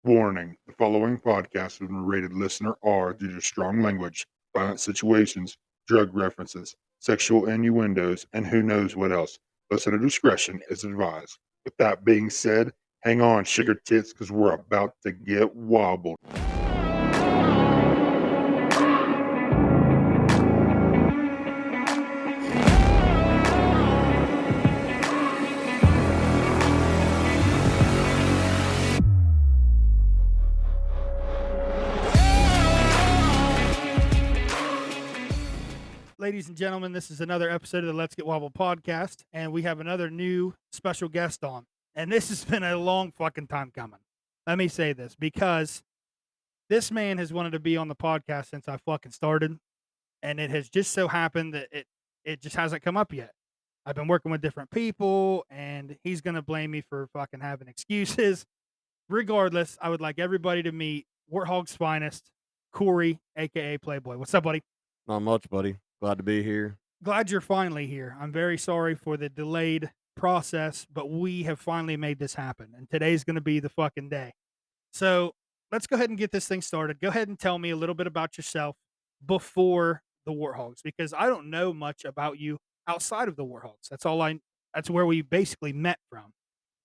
Warning: the following podcast has been rated listener R due to strong language, violent situations, drug references, sexual innuendos, and who knows what else. Listener discretion is advised. With that being said, hang on, sugar tits, because we're about to get wobbled. Ladies and gentlemen, this is another episode of the Let's Get Wobbled podcast, and we have another new special guest on. And this has been a long fucking time coming. Let me say this, because this man has wanted to be on the podcast since I fucking started, and it has just so happened that it just hasn't come up yet. I've been working with different people, and he's going to blame me for fucking having excuses. Regardless, I would like everybody to meet Warthog's finest, Corey, aka Playboy. What's up, buddy? Not much, buddy. Glad to be here. Glad you're finally here. I'm very sorry for the delayed process, but we have finally made this happen, and today's going to be the fucking day. So let's go ahead and get this thing started. Go ahead and tell me a little bit about yourself before the Warthogs, because I don't know much about you outside of the Warthogs. That's where we basically met from.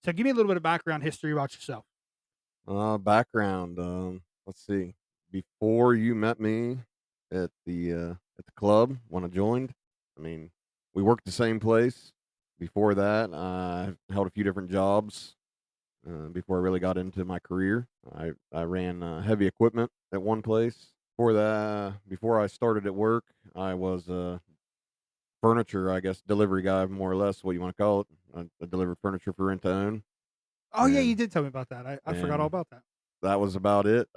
So give me a little bit of background history about yourself. Background. Let's see. Before you met me at the club when I joined, I mean, we worked the same place. Before that, I held a few different jobs. Before I really got into my career, I ran heavy equipment at one place. Before I started at work, I was a furniture, I guess, delivery guy, more or less, what you want to call it. I delivered furniture for rent to own. Oh, yeah, you And did tell me about that. I forgot all and about that. that was about it.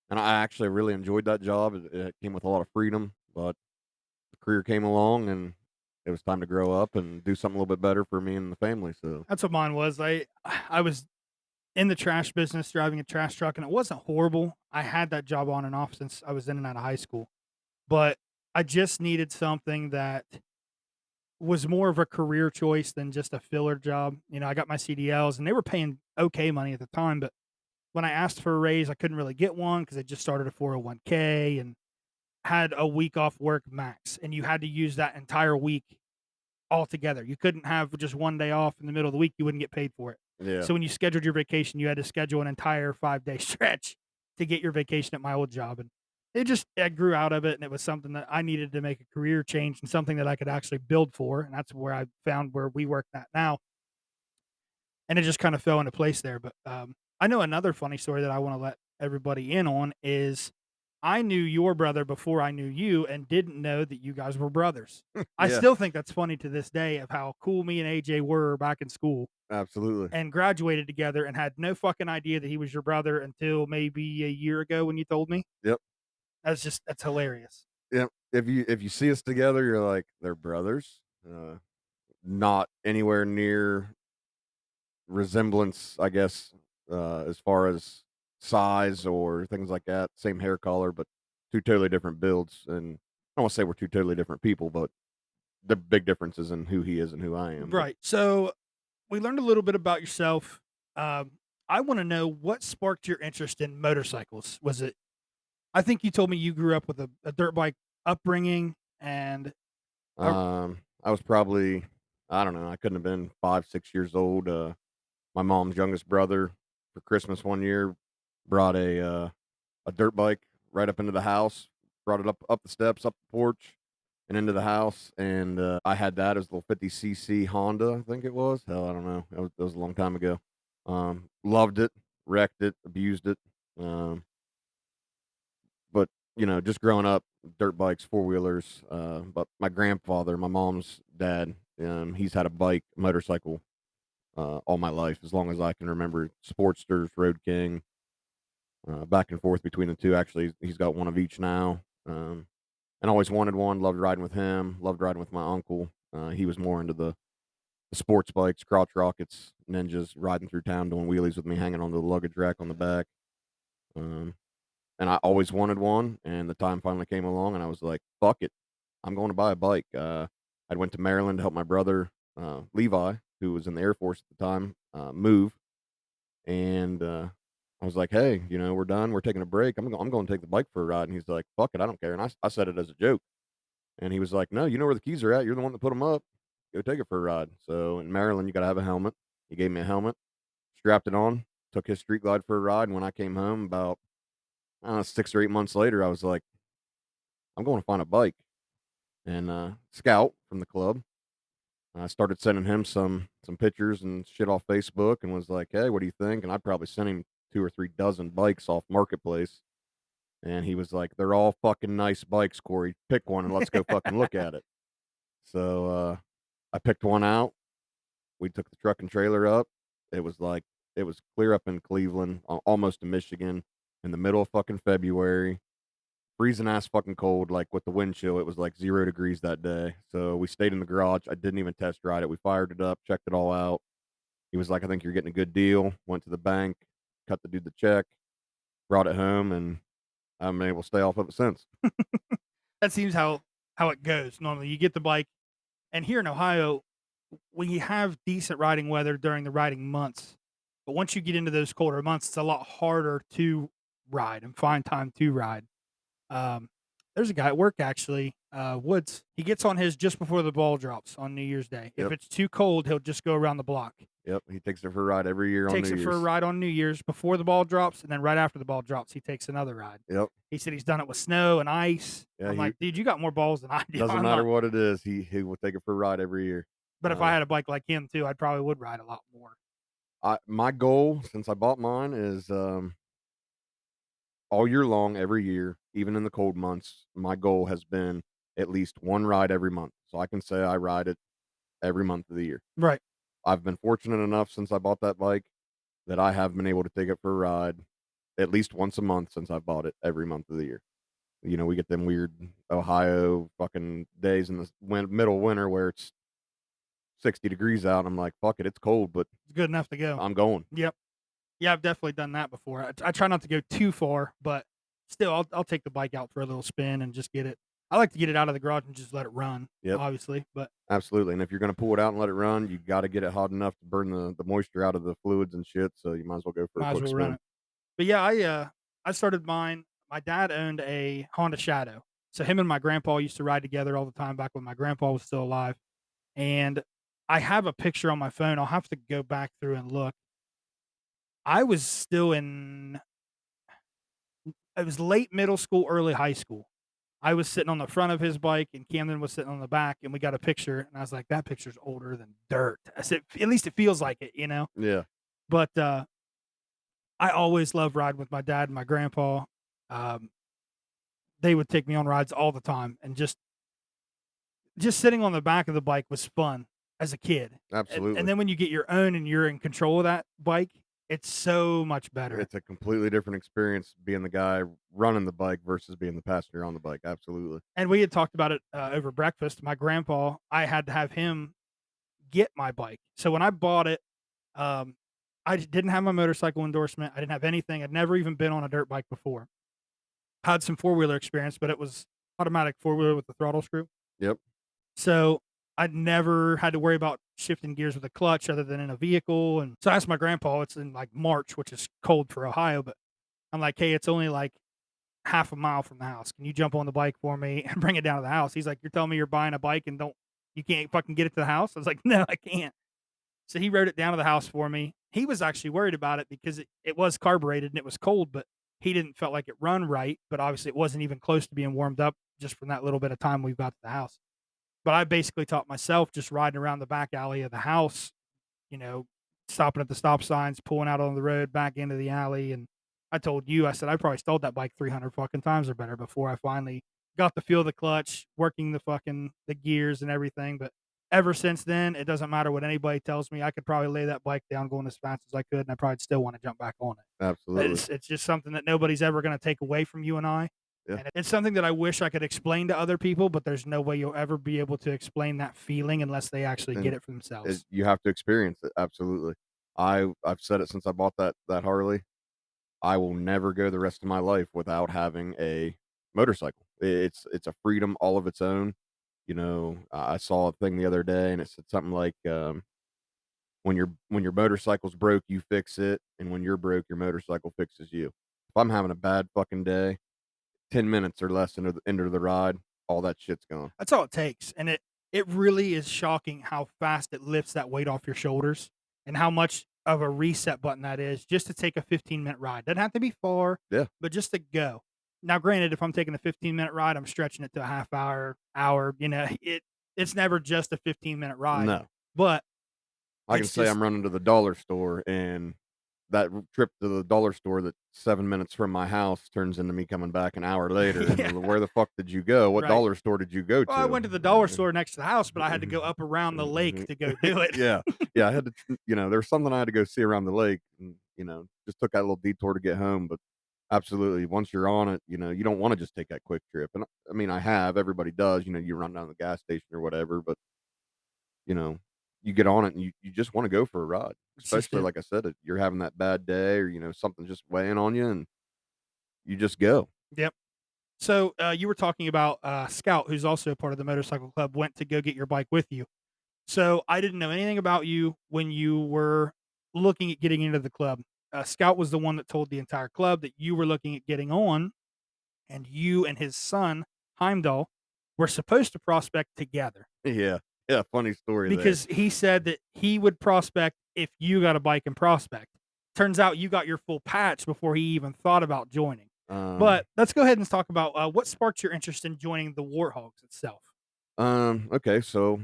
And I actually really enjoyed that job. It came with a lot of freedom, but the career came along, and it was time to grow up and do something a little bit better for me and the family. So, That's what mine was. I was in the trash business, driving a trash truck, and it wasn't horrible. I had that job on and off since I was in and out of high school, but I just needed something that was more of a career choice than just a filler job. You know, I got my CDLs, and they were paying okay money at the time, but when I asked for a raise, I couldn't really get one because I just started a 401k and had a week off work max, and you had to use that entire week altogether. You couldn't have just one day off in the middle of the week. You wouldn't get paid for it. yeah. So when you scheduled your vacation, you had to schedule an entire 5-day stretch to get your vacation at my old job. And I grew out of it, and it was something that I needed to make a career change and something that I could actually build for. And that's where I found where we work at now. And it just kind of fell into place there. But I know another funny story that I want to let everybody in on is I knew your brother before I knew you and didn't know that you guys were brothers. I Yeah, still think that's funny to this day of how cool me and AJ were back in school absolutely. and graduated together and had no fucking idea that he was your brother until maybe a year ago when you told me. Yep. That's hilarious. Yep. If you see us together, you're like, they're brothers. Not anywhere near resemblance, I guess, as far as size or things like that. Same hair color, but two totally different builds. And I don't want to say we're two totally different people, but the big differences in who he is and who I am. But Right. So we learned a little bit about yourself. I want to know what sparked your interest in motorcycles. Was it, I think you told me you grew up with a dirt bike upbringing and, I was probably, I don't know, I couldn't have been 5, 6 years old. My mom's youngest brother for Christmas one year brought a dirt bike right up into the house, brought it up the steps, up the porch, and into the house. And I had that as a little 50cc Honda, I think it was. Hell, I don't know. That was a long time ago. Loved it, wrecked it, abused it. Um, but just growing up, dirt bikes, four wheelers. But my grandfather, my mom's dad, he's had a bike, motorcycle, all my life, as long as I can remember. Sportsters, Road King, back and forth between the two. Actually, he's got one of each now. And always wanted one. Loved riding with him. Loved riding with my uncle. He was more into the sports bikes, crotch rockets, ninjas, riding through town, doing wheelies with me, hanging onto the luggage rack on the back. Um, and I always wanted one. And the time finally came along, and I was like, "Fuck it, I'm going to buy a bike." I went to Maryland to help my brother Levi, who was in the Air Force at the time, move, and I was like, "Hey, we're done. We're taking a break. I'm going to take the bike for a ride." And he's like, "Fuck it, I don't care." And I said it as a joke. And he was like, "No, you know where the keys are at. You're the one that put them up. Go take it for a ride." So in Maryland, you got to have a helmet. He gave me a helmet, strapped it on, took his street glide for a ride. And when I came home about, I don't know, 6 or 8 months later, I was like, "I'm going to find a bike." And Scout from the club, I started sending him some pictures and shit off Facebook, and was like, "Hey, what do you think?" And I probably sent him 2 or 3 dozen bikes off Marketplace. And he was like, "They're all fucking nice bikes, Corey. Pick one and let's go fucking look at it." So I picked one out. We took the truck and trailer up. It was like it was clear up in Cleveland, almost to Michigan, in the middle of fucking February, freezing ass fucking cold. Like with the wind chill, it was like 0 degrees that day. So we stayed in the garage. I didn't even test ride it. We fired it up, checked it all out. He was like, "I think you're getting a good deal." Went to the bank, cut the dude the check, brought it home, and I've been able to stay off of it since. That seems how it goes. Normally, you get the bike, and here in Ohio, we have decent riding weather during the riding months. But once you get into those colder months, it's a lot harder to ride and find time to ride. Um, there's a guy at work actually, Woods. He gets on his just before the ball drops on New Year's Day. If Yep. it's too cold, he'll just go around the block. Yep, he takes it for a ride every year on Takes New it for a Year's. ride on New Year's before the ball drops, and then right after the ball drops, he takes another ride. Yep. He said he's done it with snow and ice. Yeah, I'm he like, dude, you got more balls than I do. doesn't I'm matter not- what it is. He will take it for a ride every year. But if I had a bike like him too, I probably would ride a lot more. My goal since I bought mine is all year long, every year, even in the cold months, my goal has been at least one ride every month. So I can say I ride it every month of the year. Right. I've been fortunate enough since I bought that bike that I have been able to take it for a ride at least once a month since I bought it every month of the year. We get them weird Ohio fucking days in the middle of winter where it's 60 degrees out. And I'm like, fuck it, it's cold, but It's good enough to go. I'm going. Yep. Yeah, I've definitely done that before. I try not to go too far, but still, I'll take the bike out for a little spin and just get it. I like to get it out of the garage and just let it run. Yep. Obviously, but Absolutely. And if you're going to pull it out and let it run, you got to get it hot enough to burn the moisture out of the fluids and shit. So you might as well go for might a as quick well run spin. it. But yeah, I started mine. My dad owned a Honda Shadow, so him and my grandpa used to ride together all the time back when my grandpa was still alive. And I have a picture on my phone. I'll have to go back through and look. I was still in. It was late middle school, early high school. I was sitting on the front of his bike, and Camden was sitting on the back, and we got a picture. And I was like, "That picture's older than dirt." I said, "At least it feels like it." Yeah. But I always loved riding with my dad and my grandpa. Um, they would take me on rides all the time, and just sitting on the back of the bike was fun as a kid. Absolutely. And then when you get your own and you're in control of that bike, it's so much better. It's a completely different experience being the guy running the bike versus being the passenger on the bike. Absolutely. And we had talked about it over breakfast. My grandpa, I had to have him get my bike. So when I bought it, I didn't have my motorcycle endorsement. I didn't have anything. I'd never even been on a dirt bike before. I had some four-wheeler experience, but it was automatic four-wheeler with the throttle screw. Yep. So I'd never had to worry about shifting gears with a clutch other than in a vehicle. And so I asked my grandpa, it's in like March, which is cold for Ohio, but I'm like, hey, it's only like half a mile from the house. Can you jump on the bike for me and bring it down to the house? He's like, you're telling me you're buying a bike and you can't fucking get it to the house? I was like, no, I can't. So he rode it down to the house for me. He was actually worried about it because it was carbureted and it was cold, but he didn't felt like it run right. But obviously it wasn't even close to being warmed up just from that little bit of time we got to the house. But I basically taught myself just riding around the back alley of the house, stopping at the stop signs, pulling out on the road, back into the alley. And I told you, I said, I probably stalled that bike 300 fucking times or better before I finally got to feel the clutch, working the gears and everything. But ever since then, it doesn't matter what anybody tells me. I could probably lay that bike down going as fast as I could, and I probably still want to jump back on it. Absolutely. It's just something that nobody's ever going to take away from you and I. Yeah. And it's something that I wish I could explain to other people, but there's no way you'll ever be able to explain that feeling unless they actually get it for themselves. You have to experience it. Absolutely. I've said it since I bought that Harley. I will never go the rest of my life without having a motorcycle. It's a freedom all of its own. I saw a thing the other day and it said something like When your motorcycle's broke, you fix it, and when you're broke, your motorcycle fixes you. If I'm having a bad fucking day, 10 minutes or less into the ride, all that shit's gone. That's all it takes, and it really is shocking how fast it lifts that weight off your shoulders and how much of a reset button that is just to take a 15-minute ride. Doesn't have to be far, Yeah. but just to go. Now, granted, if I'm taking a 15-minute ride, I'm stretching it to a half hour, it's never just a 15-minute ride. No. But I can it's say just I'm running to the dollar store, and that trip to the dollar store that's 7 minutes from my house turns into me coming back an hour later. Yeah. And where the fuck did you go? What Right. dollar store did you go to? Well, I went to the dollar store next to the house, but I had to go up around the lake to go do it. Yeah. Yeah, I had to, there's something I had to go see around the lake, and, just took that little detour to get home. But absolutely, once you're on it, you don't want to just take that quick trip. And I mean, everybody does, you run down to the gas station or whatever, but, you get on it and you just want to go for a ride, especially like I said, if you're having that bad day or, something just weighing on you, and you just go. Yep. So you were talking about Scout, who's also a part of the motorcycle club, went to go get your bike with you. So I didn't know anything about you when you were looking at getting into the club. Scout was the one that told the entire club that you were looking at getting on, and you and his son Heimdall were supposed to prospect together. Yeah. Yeah. Funny story because he said that he would prospect if you got a bike and prospect. Turns out you got your full patch before he even thought about joining. But let's go ahead and talk about what sparked your interest in joining the Warthogs itself. Okay, so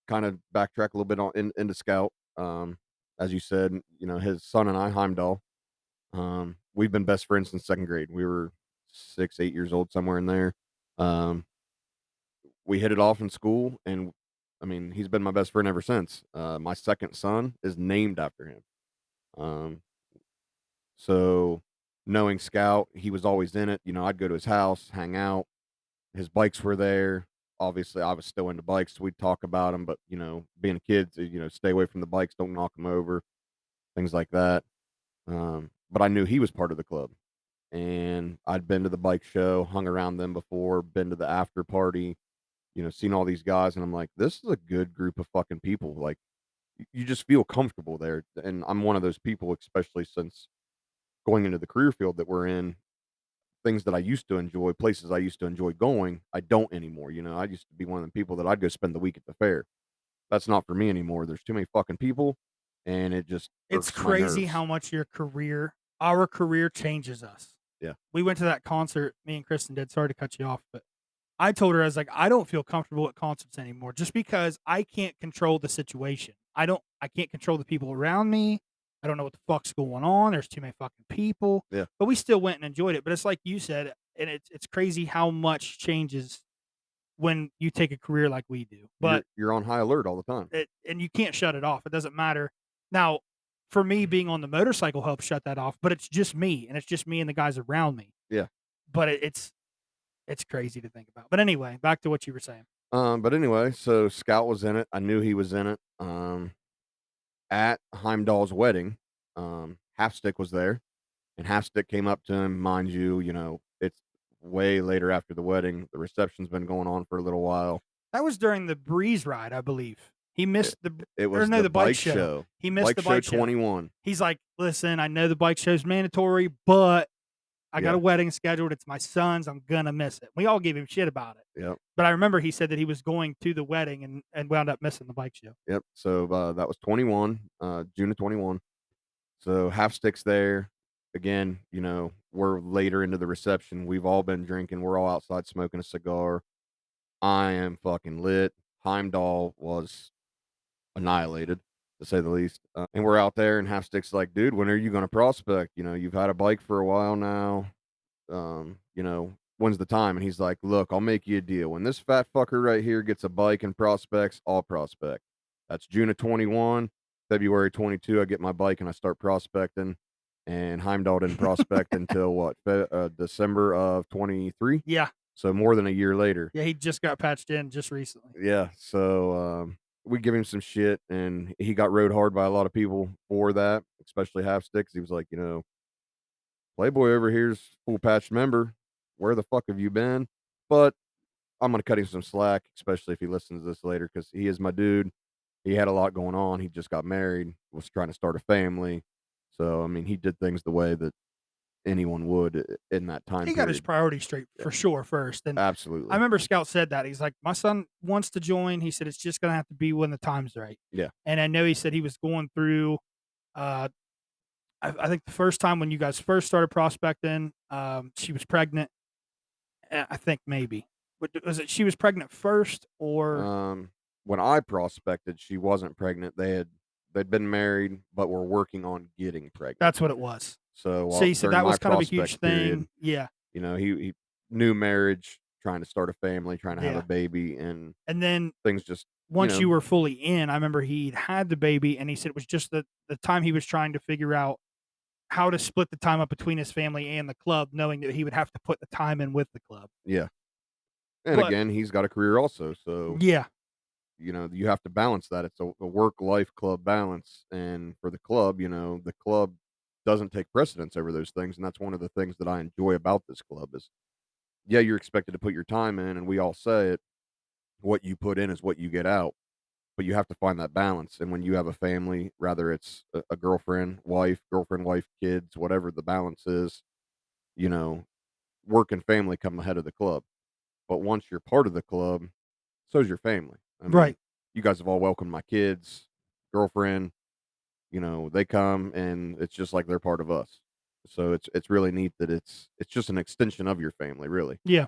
kind of backtrack a little bit into Scout. As you said, his son and I, Heimdall, we've been best friends since second grade. We were 6, 8 years old, somewhere in there. We hit it off in school, and I mean, he's been my best friend ever since. My second son is named after him. So knowing Scout, he was always in it. I'd go to his house, hang out. His bikes were there. Obviously, I was still into bikes, so we'd talk about them. But being a kid, stay away from the bikes, don't knock them over, things like that. But I knew he was part of the club, and I'd been to the bike show, hung around them before, been to the after party, seen all these guys, and I'm like, this is a good group of fucking people. Like, you just feel comfortable there, and I'm one of those people, especially since going into the career field that we're in. Things that I used to enjoy, places I used to enjoy going, I don't anymore. I used to be one of the people that I'd go spend the week at the fair. That's not for me anymore. There's too many fucking people, and it just It's irks my crazy nerves. how much our career changes us. Yeah. We went to that concert, me and Kristen did. Sorry to cut you off, but I told her, I was like, I don't feel comfortable at concerts anymore just because I can't control the situation. I can't control the people around me. I don't know what the fuck's going on. There's too many fucking people. Yeah. But we still went and enjoyed it. But it's like you said, and it's crazy how much changes when you take a career like we do. But You're on high alert all the time. and you can't shut it off. It doesn't matter. Now, for me, being on the motorcycle helps shut that off, but it's just me, and it's just me and the guys around me. Yeah. But it's crazy to think about. But anyway, back to what you were saying. But anyway, so Scout was in it. I knew he was in it. At Heimdall's wedding, Halfstick was there, and Halfstick came up to him. Mind you, it's way later after the wedding. The reception's been going on for a little while. That was during the breeze ride, I believe. He missed It was the the bike bike show. show. He missed the bike show show. 21. He's like, listen, I know the bike show's mandatory, but I got Yeah. a wedding scheduled. It's my son's. I'm gonna miss it. We all gave him shit about it. Yep. But I remember he said that he was going to the wedding and wound up missing the bike show. Yep. So that was 21, June of 21. So Halfstick's there. Again, we're later into the reception. We've all been drinking. We're all outside smoking a cigar. I am fucking lit. Heimdall was annihilated, to say the least. And we're out there, and Halfstick's like, dude, when are you going to prospect? You've had a bike for a while now. When's the time? And he's like, look, I'll make you a deal. When this fat fucker right here gets a bike and prospects, I'll prospect. That's June of 21. February 22, I get my bike and I start prospecting. And Heimdall didn't prospect until what? December of 23. Yeah. So more than a year later. Yeah, he just got patched in just recently. Yeah. So we give him some shit, and he got rode hard by a lot of people for that, especially Halfsticks. He was like, Playboy over here's full patch member. Where the fuck have you been? But I'm gonna cut him some slack, especially if he listens to this later, because he is my dude. he had a lot going on. He just got married, was trying to start a family. So, I mean, he did things the way that anyone would in that time He got his period. priorities straight Yeah, for sure first, and I absolutely. remember Scout said that. He's like, "My son wants to join." He said, "It's just gonna have to be when the time's right." Yeah. And I know he said he was going through, uh, I think the first time when you guys first started prospecting, she was pregnant. I think maybe. But was it she was pregnant first or Um, when I prospected, she wasn't pregnant. They'd been married, but were working on getting pregnant. that's what it was? So So he said during that my was kind of a huge prospect period, thing. Yeah, he new marriage, trying to start a family, trying to have a yeah. baby, and And then things just you once know you were fully in, I remember he'd had the baby, and he said it was just the time he was trying to figure out how to split the time up between his family and the club, knowing that he would have to put the time in with the club. yeah. And But again, he's got a career also, so yeah, you have to balance that. It's a work life club balance, and for the club, the club doesn't take precedence over those things, and that's one of the things that I enjoy about this club is yeah, you're expected to put your time in, and we all say it. What you put in is what you get out, but you have to find that balance. And when you have a family, rather it's a girlfriend, wife, kids, whatever the balance is, you know, work and family come ahead of the club. But once you're part of the club, so's your family. I mean, right. you guys have all welcomed my kids, girlfriend, they come and it's just like they're part of us. So it's really neat that it's just an extension of your family, really. Yeah.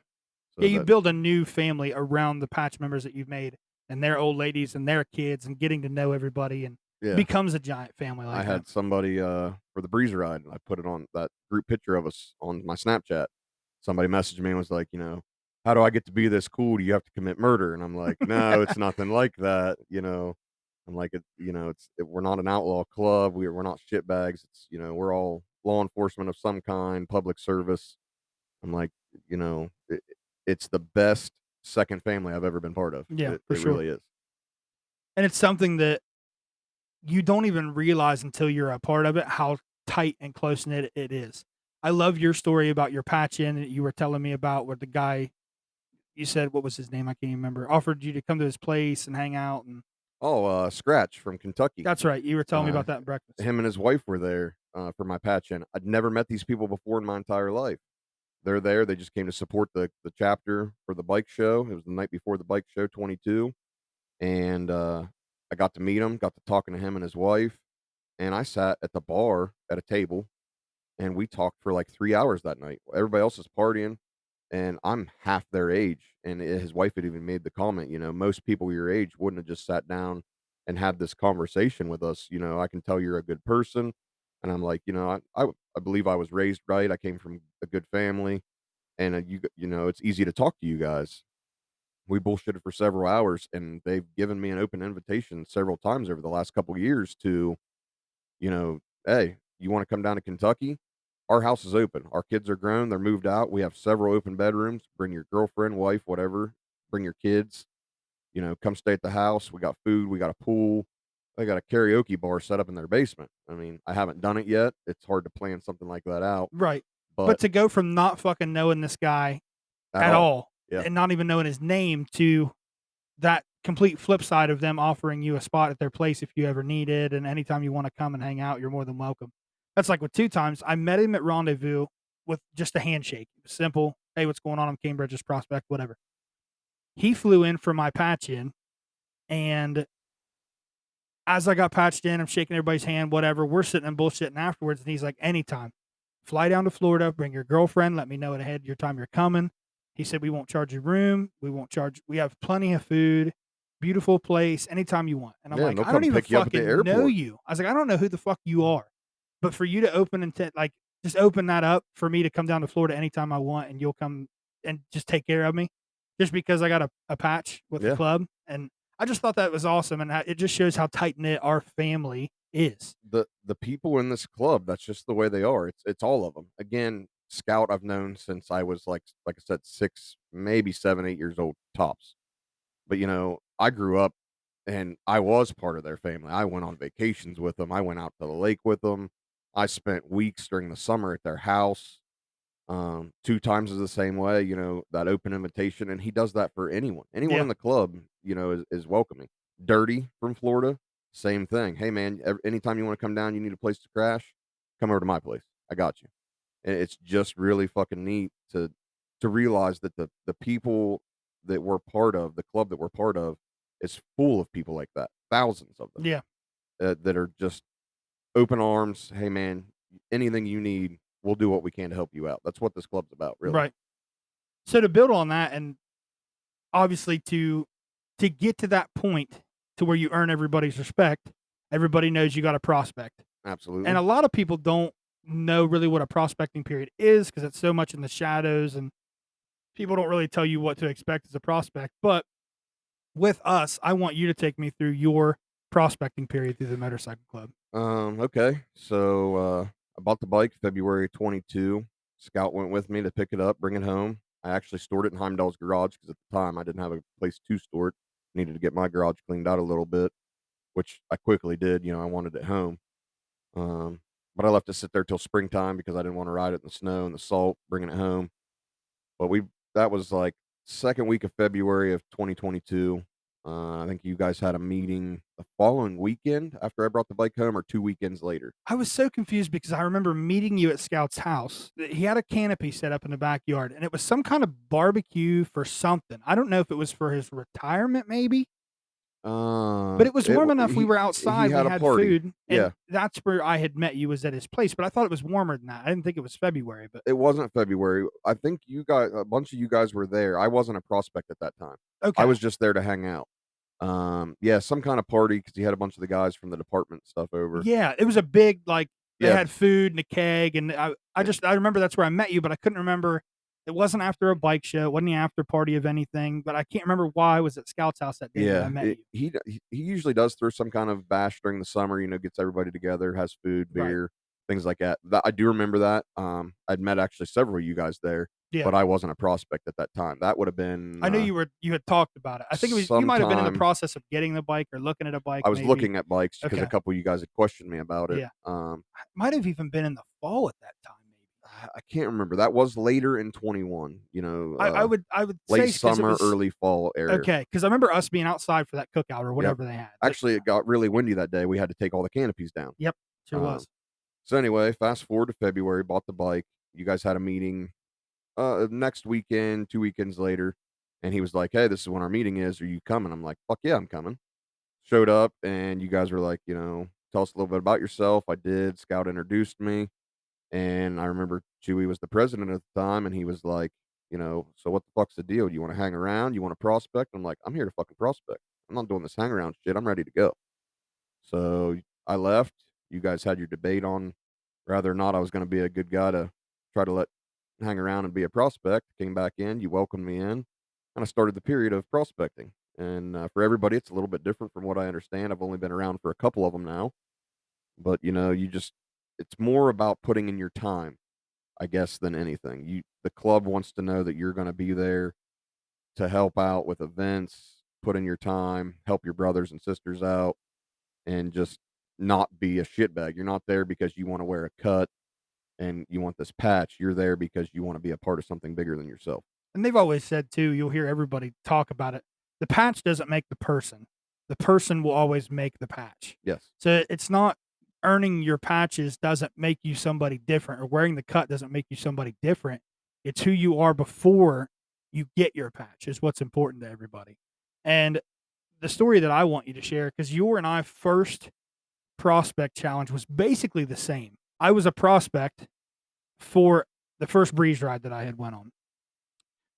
Yeah, So you that build a new family around the patch members that you've made and their old ladies and their kids and getting to know everybody and it yeah. becomes a giant family I like that. had somebody for the breeze ride, and I put it on that group picture of us on my Snapchat. Somebody messaged me and was like, how do I get to be this cool? Do you have to commit murder? And I'm like, no, it's nothing like that. I'm like, we're not an outlaw club. We're not shitbags. We're all law enforcement of some kind, public service. I'm like, it's the best second family I've ever been part of. Yeah, It, for it sure. really is. And it's something that you don't even realize until you're a part of it how tight and close knit it is. I love your story about your patch in that you were telling me about where the guy you said what was his name? I can't even remember. Offered you to come to his place and hang out and Oh, Scratch from Kentucky. that's right. You were telling me Uh, about that at breakfast. him and his wife were there for my patch in. I'd never met these people before in my entire life. They're there. They just came to support the chapter for the bike show. It was the night before the bike show, 22, and I got to meet him. Got to talking to him and his wife, and I sat at the bar at a table, and we talked for like 3 hours that night. Everybody else is partying, and I'm half their age. And his wife had even made the comment, most people your age wouldn't have just sat down and had this conversation with us. I can tell you're a good person. And I'm like, I believe I was raised right. I came from a good family, and it's easy to talk to you guys. We bullshitted for several hours, and they've given me an open invitation several times over the last couple years to, hey, you want to come down to Kentucky? Our house is open. Our kids are grown. They're moved out. We have several open bedrooms. Bring your girlfriend, wife, whatever. Bring your kids. Come stay at the house. We got food. We got a pool. They got a karaoke bar set up in their basement. I mean, I haven't done it yet. It's hard to plan something like that out, Right. But but to go from not fucking knowing this guy at at all. all Yeah. and not even knowing his name to that complete flip side of them offering you a spot at their place if you ever need it, and anytime you want to come and hang out, you're more than welcome. That's like with 2 times. I met him at Rendezvous with just a handshake. It was simple. "Hey, what's going on? I'm Cambridge's prospect," whatever. He flew in for my patch in, and as I got patched in, I'm shaking everybody's hand, whatever. We're sitting and bullshitting afterwards, and he's like, "Anytime. Fly down to Florida, bring your girlfriend, let me know ahead your time you're coming." He said, "We won't charge you room. We have plenty of food, beautiful place, anytime you want." And I'm Yeah. And like, they'll "I don't come even pick you up at the fucking know airport. you." I was like, "I don't know who the fuck you are." But for you to open and like just open that up for me to come down to Florida anytime I want and you'll come and just take care of me just because I got a patch with the Yeah. club. And I just thought that was awesome. And it just shows how tight knit our family is. The people in this club, that's just the way they are. It's all of them. Again, Scout I've known since I was like I said, 6, maybe 7, 8 years old tops. But I grew up and I was part of their family. I went on vacations with them. I went out to the lake with them. I spent weeks during the summer at their house. 2 times is the same way, that open invitation, and he does that for anyone. Anyone Yeah. in the club, is welcoming. Dirty from Florida, same thing. Hey man, anytime you want to come down, you need a place to crash, come over to my place. I got you. And it's just really fucking neat to realize that the people that we're part of, the club that we're part of, is full of people like that. Thousands of them Yeah. that are just open arms. Hey man, anything you need, we'll do what we can to help you out. That's what this club's about, really. Right. So to build on that, and obviously to get to that point to where you earn everybody's respect, everybody knows you got a prospect. Absolutely. And a lot of people don't know really what a prospecting period is because it's so much in the shadows and people don't really tell you what to expect as a prospect. But with us, I want you to take me through your prospecting period through the motorcycle club. Okay. So I bought the bike February 22. Scout went with me to pick it up, bring it home. I actually stored it in Heimdall's garage because at the time I didn't have a place to store it. Needed to get my garage cleaned out a little bit, which I quickly did. I wanted it home. But I left it sit there till springtime because I didn't want to ride it in the snow and the salt, bringing it home. But that was like second week of February of 2022. I think you guys had a meeting the following weekend after I brought the bike home, or 2 weekends later. I was so confused because I remember meeting you at Scout's house. He had a canopy set up in the backyard, and it was some kind of barbecue for something. I don't know if it was for his retirement, maybe. But it was warm enough. We were outside. We had food, and Yeah. that's where I had met you. Was at his place, but I thought it was warmer than that. I didn't think it was February, but It wasn't February. I think a bunch of you guys were there. I wasn't a prospect at that time. okay. I was just there to hang out. Yeah, some kind of party because he had a bunch of the guys from the department stuff over. Yeah, it was a big they Yeah. had food and a keg, and I remember that's where I met you, but I couldn't remember. It wasn't after a bike show. It wasn't the after party of anything, but I can't remember why I was at Scout's house that day that I met you. He usually does throw some kind of bash during the summer. Gets everybody together, has food, Right. beer, things like that. I do remember that. I'd met actually several of you guys there, Yeah. but I wasn't a prospect at that time. That would have been. I knew you had talked about it. I think it was you might have been in the process of getting the bike or looking at a bike. I was maybe. looking at bikes because Okay. a couple of you guys had questioned me about it. Yeah. Might have even been in the fall at that time. I can't remember. That was later in 21. I would late say 'cause it summer, was, early fall area. Okay, because I remember us being outside for that cookout or whatever they had. Actually, it got really windy that day. We had to take all the canopies down. Yep, sure was. So anyway, fast forward to February, bought the bike. You guys had a meeting next weekend, 2 weekends later, and he was like, "Hey, this is when our meeting is. Are you coming?" I'm like, "Fuck yeah, I'm coming." Showed up, and you guys were like, tell us a little bit about yourself. I did. Scout introduced me. And I remember Chewy was the president at the time, and he was like, so what the fuck's the deal? Do you want to hang around? You want to prospect? I'm like, I'm here to fucking prospect. I'm not doing this hang around shit. I'm ready to go. So I left. You guys had your debate on whether or not I was going to be a good guy to try to hang around and be a prospect. Came back in. You welcomed me in, and I started the period of prospecting. And for everybody, it's a little bit different from what I understand. I've only been around for a couple of them now, but it's more about putting in your time, I guess, than anything. The club wants to know that you're going to be there to help out with events, put in your time, help your brothers and sisters out, and just not be a shitbag. You're not there because you want to wear a cut and you want this patch. You're there because you want to be a part of something bigger than yourself. And they've always said too, you'll hear everybody talk about it. The patch doesn't make the person. The person will always make the patch. Yes. So it's not earning your patches doesn't make you somebody different, or wearing the cut doesn't make you somebody different. It's who you are before you get your patch is what's important to everybody. And the story that I want you to share, because your and I first prospect challenge was basically the same. I was a prospect for the first breeze ride that I had went on.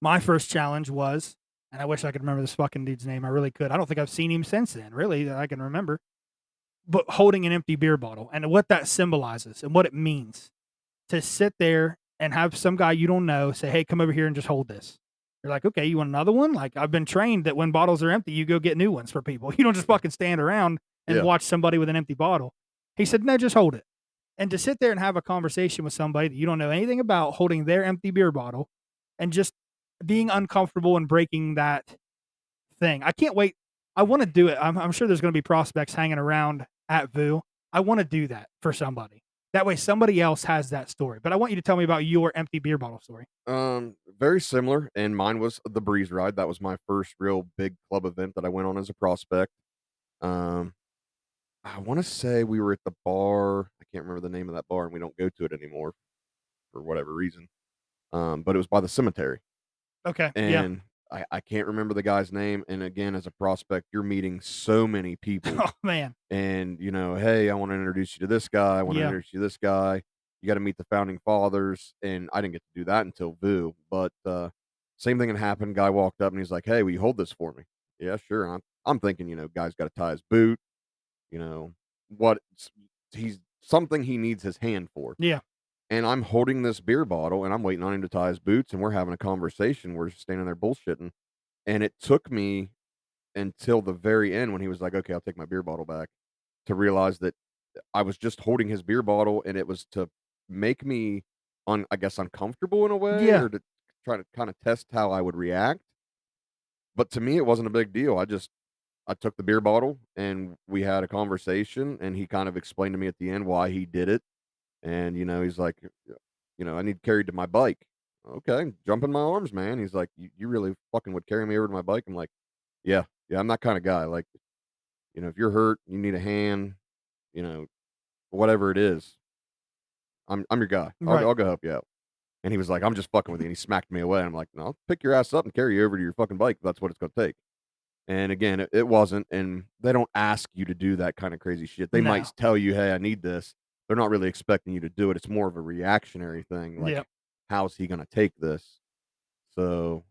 My first challenge was, and I wish I could remember this fucking dude's name. I really could. I don't think I've seen him since then, really, that I can remember. But holding an empty beer bottle and what that symbolizes and what it means to sit there and have some guy you don't know say, "Hey, come over here and just hold this." You're like, "Okay, you want another one?" Like, I've been trained that when bottles are empty, you go get new ones for people. You don't just fucking stand around and watch somebody with an empty bottle. He said, "No, just hold it." And to sit there and have a conversation with somebody that you don't know anything about, holding their empty beer bottle and just being uncomfortable and breaking that thing. I can't wait. I want to do it. I'm sure there's going to be prospects hanging around at VU. I want to do that for somebody. That way somebody else has that story. But I want you to tell me about your empty beer bottle story. Very similar. And mine was the breeze ride. That was my first real big club event that I went on as a prospect. Um, I want to say we were at the bar. I can't remember the name of that bar, and we don't go to it anymore for whatever reason. But it was by the cemetery, Okay. Yeah. and I can't remember the guy's name. And again, as a prospect, you're meeting so many people, Oh man. and hey, I want to introduce you to this guy. I want to Yeah. introduce you to this guy. You got to meet the founding fathers, and I didn't get to do that until VU. But same thing had happened. Guy walked up and he's like, "Hey, will you hold this for me?" Yeah, sure. And I'm thinking, guy's got to tie his boot. You know what? He's something he needs his hand for. Yeah. And I'm holding this beer bottle and I'm waiting on him to tie his boots and we're having a conversation. We're just standing there bullshitting. And it took me until the very end when he was like, "Okay, I'll take my beer bottle back," to realize that I was just holding his beer bottle and it was to make me I guess uncomfortable in a way, Yeah. or to try to kind of test how I would react. But to me it wasn't a big deal. I took the beer bottle and we had a conversation and he kind of explained to me at the end why he did it. And, he's like, I need carried to my bike. Okay, jump in my arms, man. He's like, you really fucking would carry me over to my bike? I'm like, yeah, I'm that kind of guy. Like, if you're hurt, you need a hand, you know, whatever it is, I'm your guy. Right. I'll go help you out. And he was like, I'm just fucking with you. And he smacked me away. And I'm like, no, I'll pick your ass up and carry you over to your fucking bike. That's what it's going to take. And again, it wasn't. And they don't ask you to do that kind of crazy shit. They No. might tell you, hey, I need this. They're not really expecting you to do it. It's more of a reactionary thing. Like, Yep. how's he going to take this? So,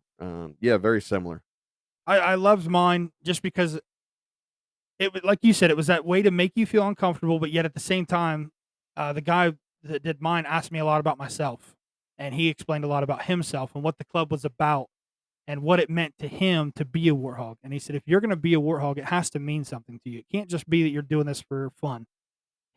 yeah, very similar. I loved mine just because it was, like you said, it was that way to make you feel uncomfortable, but yet at the same time, the guy that did mine asked me a lot about myself, and he explained a lot about himself and what the club was about and what it meant to him to be a warthog. And he said, if you're going to be a warthog, it has to mean something to you. It can't just be that you're doing this for fun.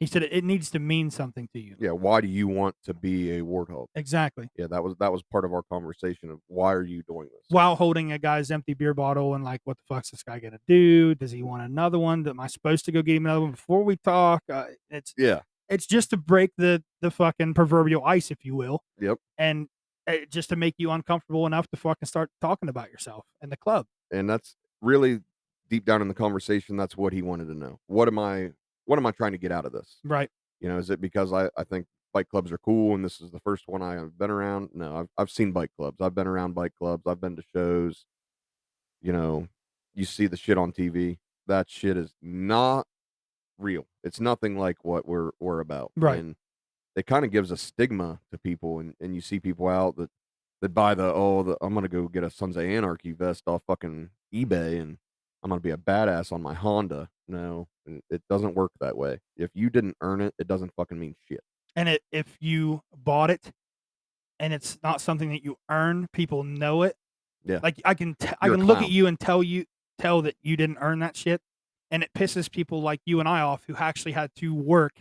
He said it needs to mean something to you. Yeah, why do you want to be a warthog? Exactly. Yeah, that was part of our conversation of why are you doing this? While holding a guy's empty beer bottle and like, what the fuck's this guy gonna do? Does he want another one? Am I supposed to go get him another one before we talk? It's just to break the fucking proverbial ice, if you will. Yep. And just to make you uncomfortable enough to fucking start talking about yourself and the club. And that's really deep down in the conversation. That's what he wanted to know. What am I trying to get out of this? Right. Is it because I think bike clubs are cool and this is the first one I have been around? No, I've seen bike clubs. I've been around bike clubs. I've been to shows. You see the shit on TV. That shit is not real. It's nothing like what we're about. Right. And it kind of gives a stigma to people, and you see people out that buy I'm gonna go get a Sons of Anarchy vest off fucking eBay and I'm gonna be a badass on my Honda. No, it doesn't work that way. If you didn't earn it, it doesn't fucking mean shit. And if you bought it and it's not something that you earn, people know it. Yeah. Like I can look at you and tell that you didn't earn that shit, and it pisses people like you and I off who actually had to work,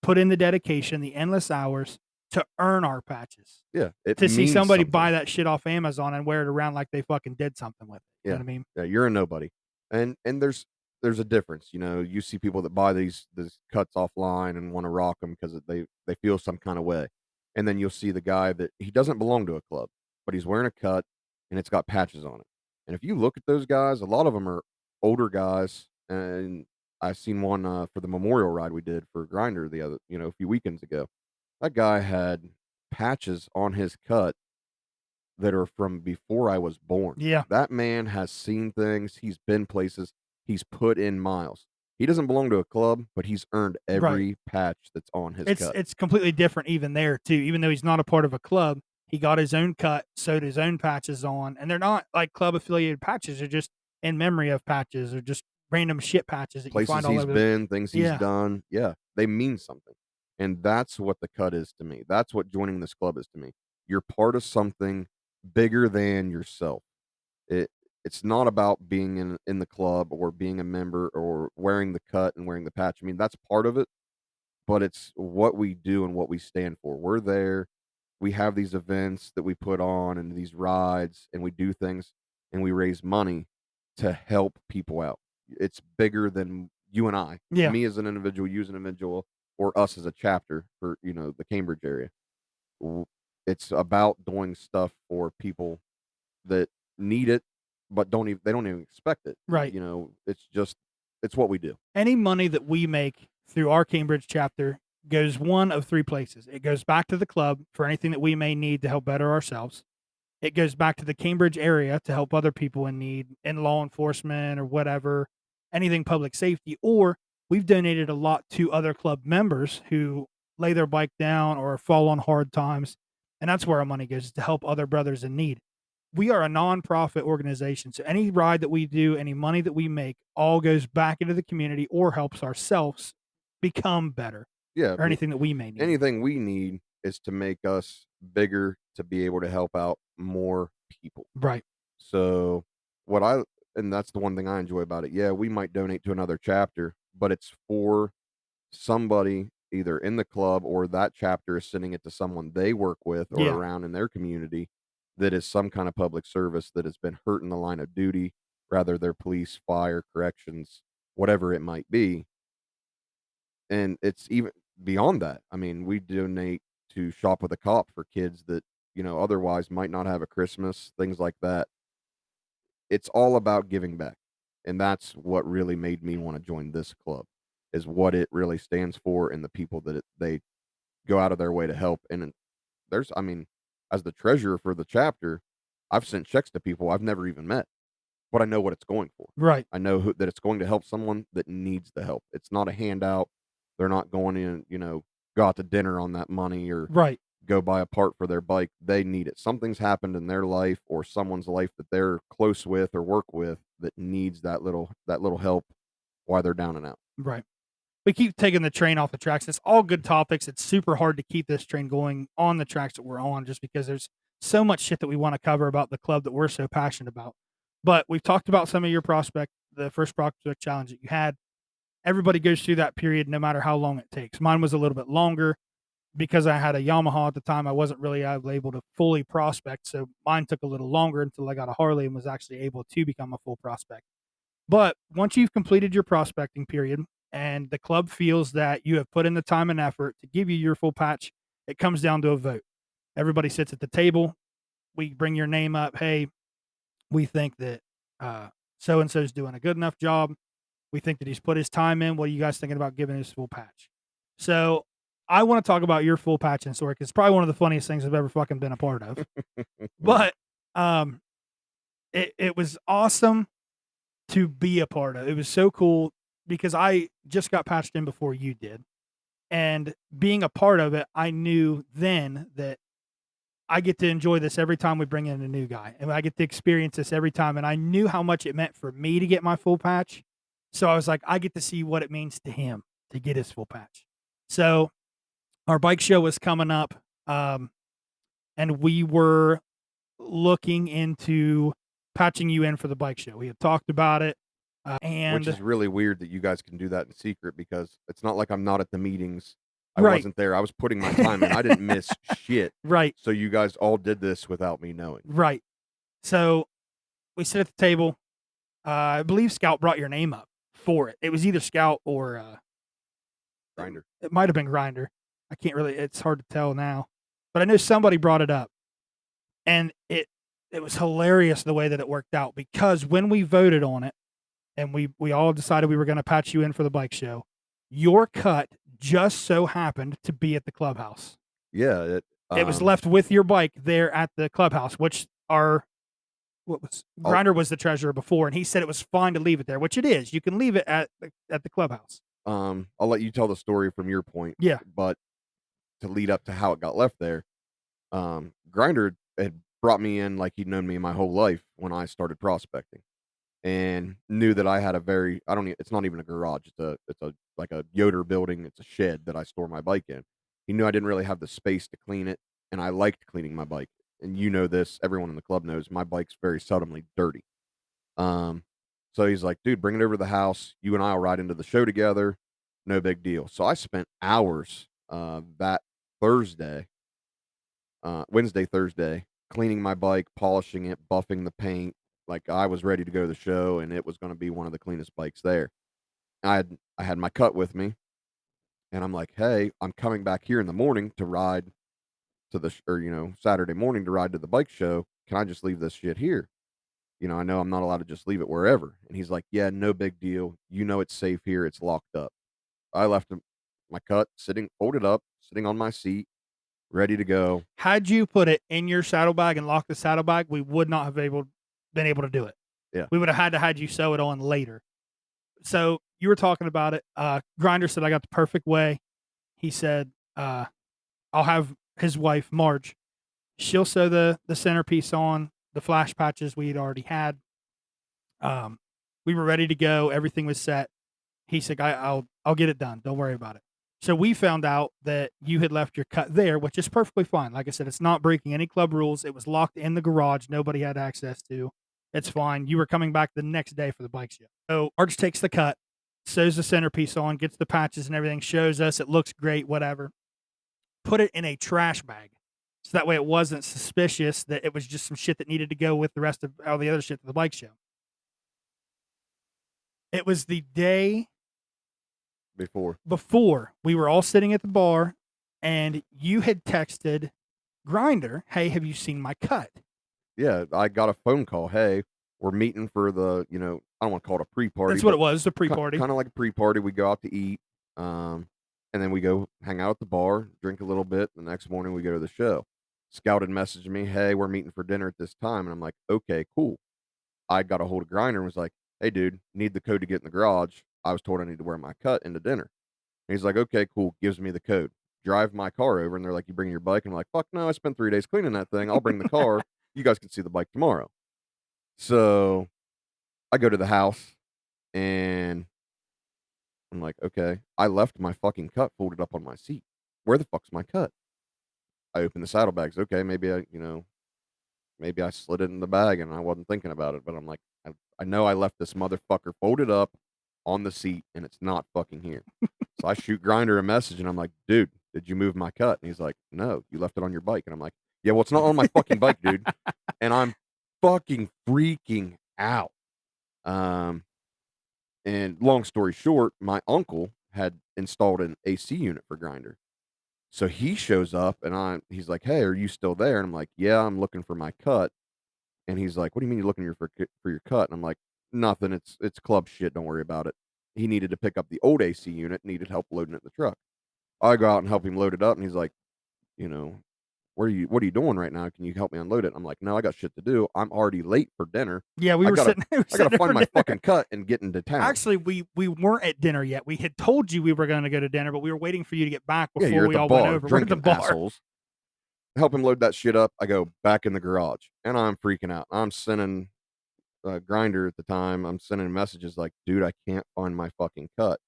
put in the dedication, the endless hours to earn our patches. Yeah. To see somebody buy that shit off Amazon and wear it around like they fucking did something with it. You know what I mean? Yeah, you're a nobody. And there's a difference. You see people that buy these cuts offline and want to rock them because they feel some kind of way. And then you'll see the guy that he doesn't belong to a club, but he's wearing a cut and it's got patches on it. And if you look at those guys, a lot of them are older guys. And I seen one for the memorial ride we did for Grinder a few weekends ago. That guy had patches on his cut that are from before I was born. Yeah. That man has seen things. He's been places. He's put in miles. He doesn't belong to a club, but he's earned every patch that's on his cut. It's completely different even there too. Even though he's not a part of a club, he got his own cut, sewed his own patches on, and they're not like club affiliated patches. They're just in memory of patches, or just random shit patches that Places you find all he's over. Been, things he's done. Yeah, they mean something, and that's what the cut is to me. That's what joining this club is to me. You're part of something bigger than yourself. It's not about being in the club or being a member or wearing the cut and wearing the patch. I mean, that's part of it, but it's what we do and what we stand for. We're there. We have these events that we put on and these rides, and we do things and we raise money to help people out. It's bigger than you and I. Yeah. Me as an individual, you as an individual, or us as a chapter for, the Cambridge area. It's about doing stuff for people that need it, but they don't even expect it. Right. It's just it's what we do. Any money that we make through our Cambridge chapter goes one of three places. It goes back to the club for anything that we may need to help better ourselves. It goes back to the Cambridge area to help other people in need in law enforcement or whatever, anything public safety, or we've donated a lot to other club members who lay their bike down or fall on hard times. And that's where our money goes, is to help other brothers in need. We are a nonprofit organization. So any ride that we do, any money that we make, all goes back into the community or helps ourselves become better Yeah. or anything that we may need. Anything we need is to make us bigger to be able to help out more people. Right. So and that's the one thing I enjoy about it. Yeah, we might donate to another chapter, but it's for somebody either in the club or that chapter is sending it to someone they work with or Yeah. around in their community that is some kind of public service that has been hurt in the line of duty, rather their police, fire, corrections, whatever it might be. And it's even beyond that. I mean, we donate to Shop with a Cop for kids that, otherwise might not have a Christmas, things like that. It's all about giving back. And that's what really made me want to join this club, is what it really stands for and the people that they go out of their way to help. And as the treasurer for the chapter, I've sent checks to people I've never even met, but I know what it's going for. Right. I know that it's going to help someone that needs the help. It's not a handout. They're not going in, go out to dinner on that money or Right. go buy a part for their bike. They need it. Something's happened in their life or someone's life that they're close with or work with that needs that little help while they're down and out. Right. We keep taking the train off the tracks. It's all good topics. It's super hard to keep this train going on the tracks that we're on just because there's so much shit that we want to cover about the club that we're so passionate about. But we've talked about some of your the first prospect challenge that you had. Everybody goes through that period no matter how long it takes. Mine was a little bit longer because I had a Yamaha at the time. I wasn't really able to fully prospect. So mine took a little longer until I got a Harley and was actually able to become a full prospect. But once you've completed your prospecting period and the club feels that you have put in the time and effort to give you your full patch, it comes down to a vote. Everybody sits at the table. We bring your name up. Hey, we think that so-and-so is doing a good enough job. We think that he's put his time in. What are you guys thinking about giving his full patch? So I want to talk about your full patching story because it's probably one of the funniest things I've ever fucking been a part of. But it was awesome to be a part of. It was so cool because I just got patched in before you did. And being a part of it, I knew then that I get to enjoy this every time we bring in a new guy. And I get to experience this every time. And I knew how much it meant for me to get my full patch. So I was like, I get to see what it means to him to get his full patch. So our bike show was coming up. And we were looking into patching you in for the bike show. We had talked about it. Which is really weird that you guys can do that in secret because it's not like I'm not at the meetings. I Right. wasn't there. I was putting my time in. I didn't miss shit. Right. So you guys all did this without me knowing. Right. So we sit at the table. I believe Scout brought your name up for it. It was either Scout or Grinder. It might have been Grinder. I can't really, it's hard to tell now. But I know somebody brought it up. And it was hilarious the way that it worked out because when we voted on it and we all decided we were going to patch you in for the bike show, your cut just so happened to be at the clubhouse. Yeah. It was left with your bike there at the clubhouse, which Grinder was the treasurer before, and he said it was fine to leave it there, which it is. You can leave it at the clubhouse. I'll let you tell the story from your point. Yeah. But to lead up to how it got left there, Grinder had brought me in like he'd known me my whole life when I started prospecting, and knew that I had it's not even a garage. It's a like a Yoder building. It's a shed that I store my bike in. He knew I didn't really have the space to clean it, and I liked cleaning my bike. And you know this, everyone in the club knows my bike's very seldomly dirty. So he's like, dude, bring it over to the house. You and I'll ride into the show together. No big deal. So I spent hours that Wednesday, Thursday, cleaning my bike, polishing it, buffing the paint. Like I was ready to go to the show, and it was going to be one of the cleanest bikes there. I had my cut with me, and I'm like, hey, I'm coming back here in the morning to ride to Saturday morning to ride to the bike show. Can I just leave this shit here? I know I'm not allowed to just leave it wherever. And he's like, yeah, no big deal. You know it's safe here. It's locked up. I left my cut sitting, folded up, sitting on my seat, ready to go. Had you put it in your saddlebag and locked the saddlebag, we would not have been able to do it. Yeah. We would have had you sew it on later. So you were talking about it. Grinder said I got the perfect way. He said, I'll have his wife, Marge, she'll sew the centerpiece on the flash patches we had already had. We were ready to go. Everything was set. He said, I'll get it done. Don't worry about it. So we found out that you had left your cut there, which is perfectly fine. Like I said, it's not breaking any club rules. It was locked in the garage. Nobody had access to. It's fine. You were coming back the next day for the bike show. So Arch takes the cut, sews the centerpiece on, gets the patches and everything, shows us it looks great, whatever. Put it in a trash bag. So that way it wasn't suspicious that it was just some shit that needed to go with the rest of all the other shit to the bike show. It was the day before we were all sitting at the bar, and you had texted Grinder, hey, have you seen my cut? Yeah, I got a phone call. Hey, we're meeting for the, I don't want to call it a pre-party. That's what it was, the pre-party. Kind of like a pre-party. We go out to eat, and then we go hang out at the bar, drink a little bit. The next morning we go to the show. Scout had messaged me, hey, we're meeting for dinner at this time. And I'm like, okay, cool. I got a hold of Grinder and was like, hey, dude, need the code to get in the garage. I was told I need to wear my cut into dinner. And he's like, okay, cool. Gives me the code. Drive my car over, and they're like, you bring your bike? And I'm like, fuck no, I spent 3 days cleaning that thing. I'll bring the car. You guys can see the bike tomorrow. So I go to the house, and I'm like, okay, I left my fucking cut folded up on my seat. Where the fuck's my cut? I open the saddlebags. Okay, maybe I slid it in the bag and I wasn't thinking about it, but I'm like, I know I left this motherfucker folded up on the seat and it's not fucking here. So I shoot Grinder a message and I'm like, dude, did you move my cut? And he's like, no, you left it on your bike. And I'm like, yeah, well, it's not on my fucking bike, dude. And I'm fucking freaking out. And long story short, my uncle had installed an AC unit for Grinder. So he shows up and he's like, hey, are you still there? And I'm like, yeah, I'm looking for my cut. And he's like, what do you mean you're looking for your cut? And I'm like, nothing. It's club shit. Don't worry about it. He needed to pick up the old AC unit, needed help loading it in the truck. I go out and help him load it up. And he's like, what are you doing right now? Can you help me unload it? I'm like, no, I got shit to do. I'm already late for dinner. Yeah, we were sitting. I gotta find my fucking cut and get into town. Actually, we weren't at dinner yet. We had told you we were going to go to dinner, but we were waiting for you to get back before we all went over. We're at the bar. Assholes. Help him load that shit up. I go back in the garage, and I'm freaking out. I'm sending Grinder at the time. I'm sending messages like, dude, I can't find my fucking cut.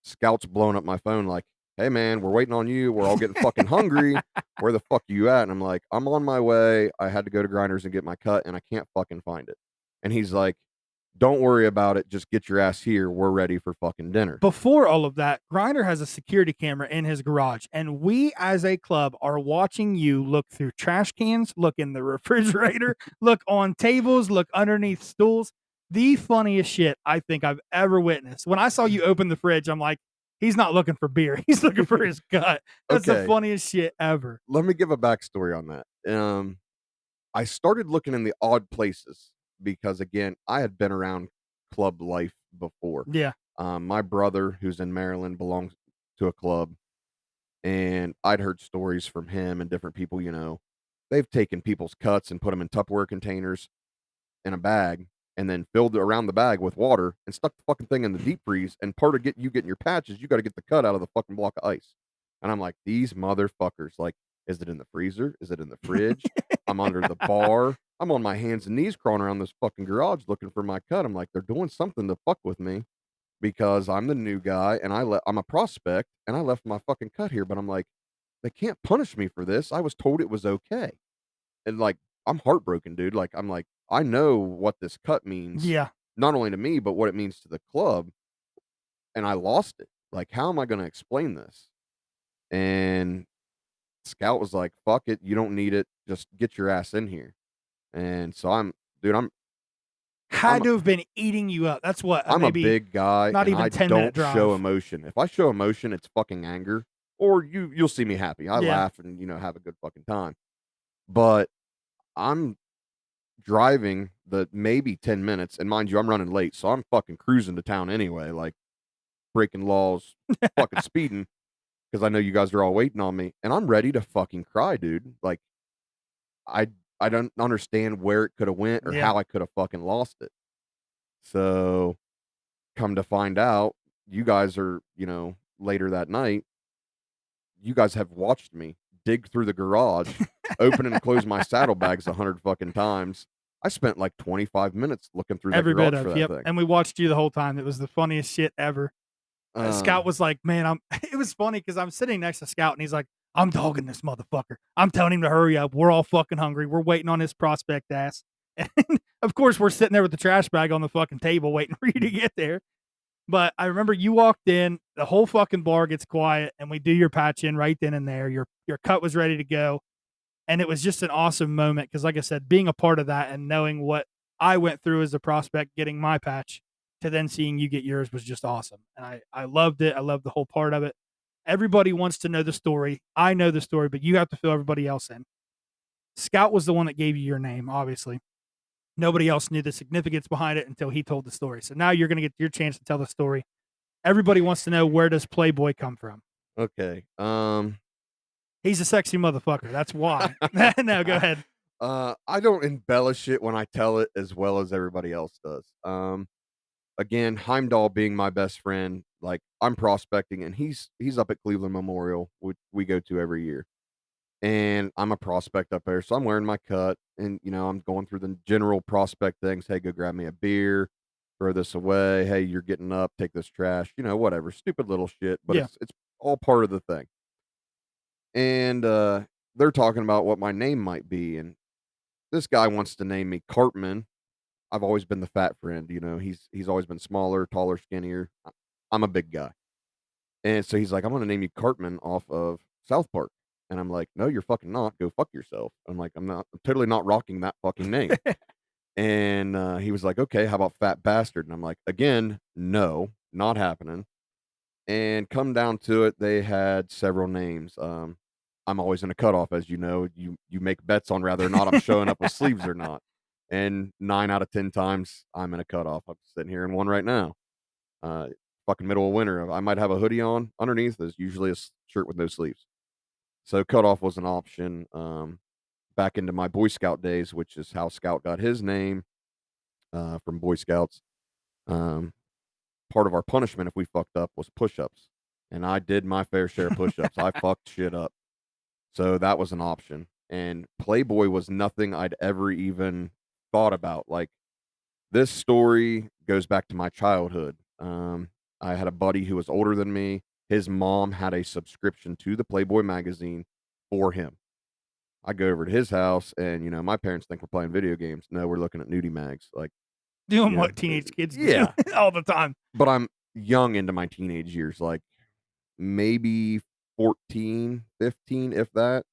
Scout's blowing up my phone like, hey man, we're waiting on you. We're all getting fucking hungry. Where the fuck are you at? And I'm like, I'm on my way. I had to go to Grinders and get my cut, and I can't fucking find it. And he's like, don't worry about it. Just get your ass here. We're ready for fucking dinner. Before all of that, Grinder has a security camera in his garage, and we as a club are watching you look through trash cans, look in the refrigerator, look on tables, look underneath stools. The funniest shit I think I've ever witnessed. When I saw you open the fridge, I'm like, he's not looking for beer. He's looking for his cut. That's the funniest shit ever. Let me give a backstory on that. I started looking in the odd places because, again, I had been around club life before. Yeah. My brother, who's in Maryland, belongs to a club, and I'd heard stories from him and different people, they've taken people's cuts and put them in Tupperware containers in a bag and then filled around the bag with water and stuck the fucking thing in the deep freeze. And part of getting your patches, you got to get the cut out of the fucking block of ice. And I'm like, these motherfuckers, like, is it in the freezer? Is it in the fridge? I'm under the bar. I'm on my hands and knees crawling around this fucking garage looking for my cut. I'm like, they're doing something to fuck with me because I'm the new guy and I'm a prospect and I left my fucking cut here. But I'm like, they can't punish me for this. I was told it was okay. And like, I'm heartbroken, dude. Like, I'm like, I know what this cut means. Yeah. Not only to me, but what it means to the club. And I lost it. Like, how am I going to explain this? And Scout was like, fuck it. You don't need it. Just get your ass in here. And so had to have been eating you up. That's what I'm maybe a big guy. Not even 10-minute drive. I don't show emotion. If I show emotion, it's fucking anger. Or you'll see me happy. I laugh and have a good fucking time. But I'm driving the maybe 10 minutes, and mind you, I'm running late, so I'm fucking cruising to town anyway, like breaking laws, fucking speeding, because I know you guys are all waiting on me, and I'm ready to fucking cry, dude. Like, I I don't understand where it could have went or Yeah. how I could have fucking lost it. So, come to find out, you guys are, later that night, you guys have watched me dig through the garage, open and close my saddlebags 100 fucking times. I spent like 25 minutes looking through that Every bit garage for of, that yep. thing. And we watched you the whole time. It was the funniest shit ever. Scout was like, man, it was funny because I'm sitting next to Scout and he's like, I'm dogging this motherfucker. I'm telling him to hurry up. We're all fucking hungry. We're waiting on his prospect ass. And of course, we're sitting there with the trash bag on the fucking table waiting for you to get there. But I remember you walked in, the whole fucking bar gets quiet, and we do your patch in right then and there. Your cut was ready to go. And it was just an awesome moment because, like I said, being a part of that and knowing what I went through as a prospect getting my patch to then seeing you get yours was just awesome. And I loved it. I loved the whole part of it. Everybody wants to know the story. I know the story, but you have to fill everybody else in. Scout was the one that gave you your name, obviously. Nobody else knew the significance behind it until he told the story. So now you're going to get your chance to tell the story. Everybody wants to know, where does Playboy come from? Okay. He's a sexy motherfucker. That's why. No, go ahead. I don't embellish it when I tell it as well as everybody else does. Again, Heimdall being my best friend, like I'm prospecting, and he's up at Cleveland Memorial, which we go to every year. And I'm a prospect up there, so I'm wearing my cut, and I'm going through the general prospect things. Hey, go grab me a beer, throw this away. Hey, you're getting up, take this trash, whatever, stupid little shit, but Yeah. it's all part of the thing. And they're talking about what my name might be, and this guy wants to name me Cartman. I've always been the fat friend, he's always been smaller, taller, skinnier. I'm a big guy. And so he's like, I'm gonna name you Cartman off of South Park. And I'm like, no, you're fucking not. Go fuck yourself. I'm like, I'm totally not rocking that fucking name. And he was like, okay, how about Fat Bastard? And I'm like, again, no, not happening. And come down to it, they had several names. I'm always in a cutoff, as you know. You make bets on whether or not I'm showing up with sleeves or not. And 9 out of 10 times I'm in a cutoff. I'm sitting here in one right now. Fucking middle of winter. I might have a hoodie on. Underneath is usually a shirt with no sleeves. So cutoff was an option. Back into my Boy Scout days, which is how Scout got his name from Boy Scouts. Part of our punishment if we fucked up was push-ups. And I did my fair share of push-ups. I fucked shit up. So that was an option. And Playboy was nothing I'd ever even thought about. Like, this story goes back to my childhood. I had a buddy who was older than me. His mom had a subscription to the Playboy magazine for him. I go over to his house, and my parents think we're playing video games. No, we're looking at nudie mags. Like, doing what teenage kids do all the time. But I'm young into my teenage years, like maybe 14, 15, if that.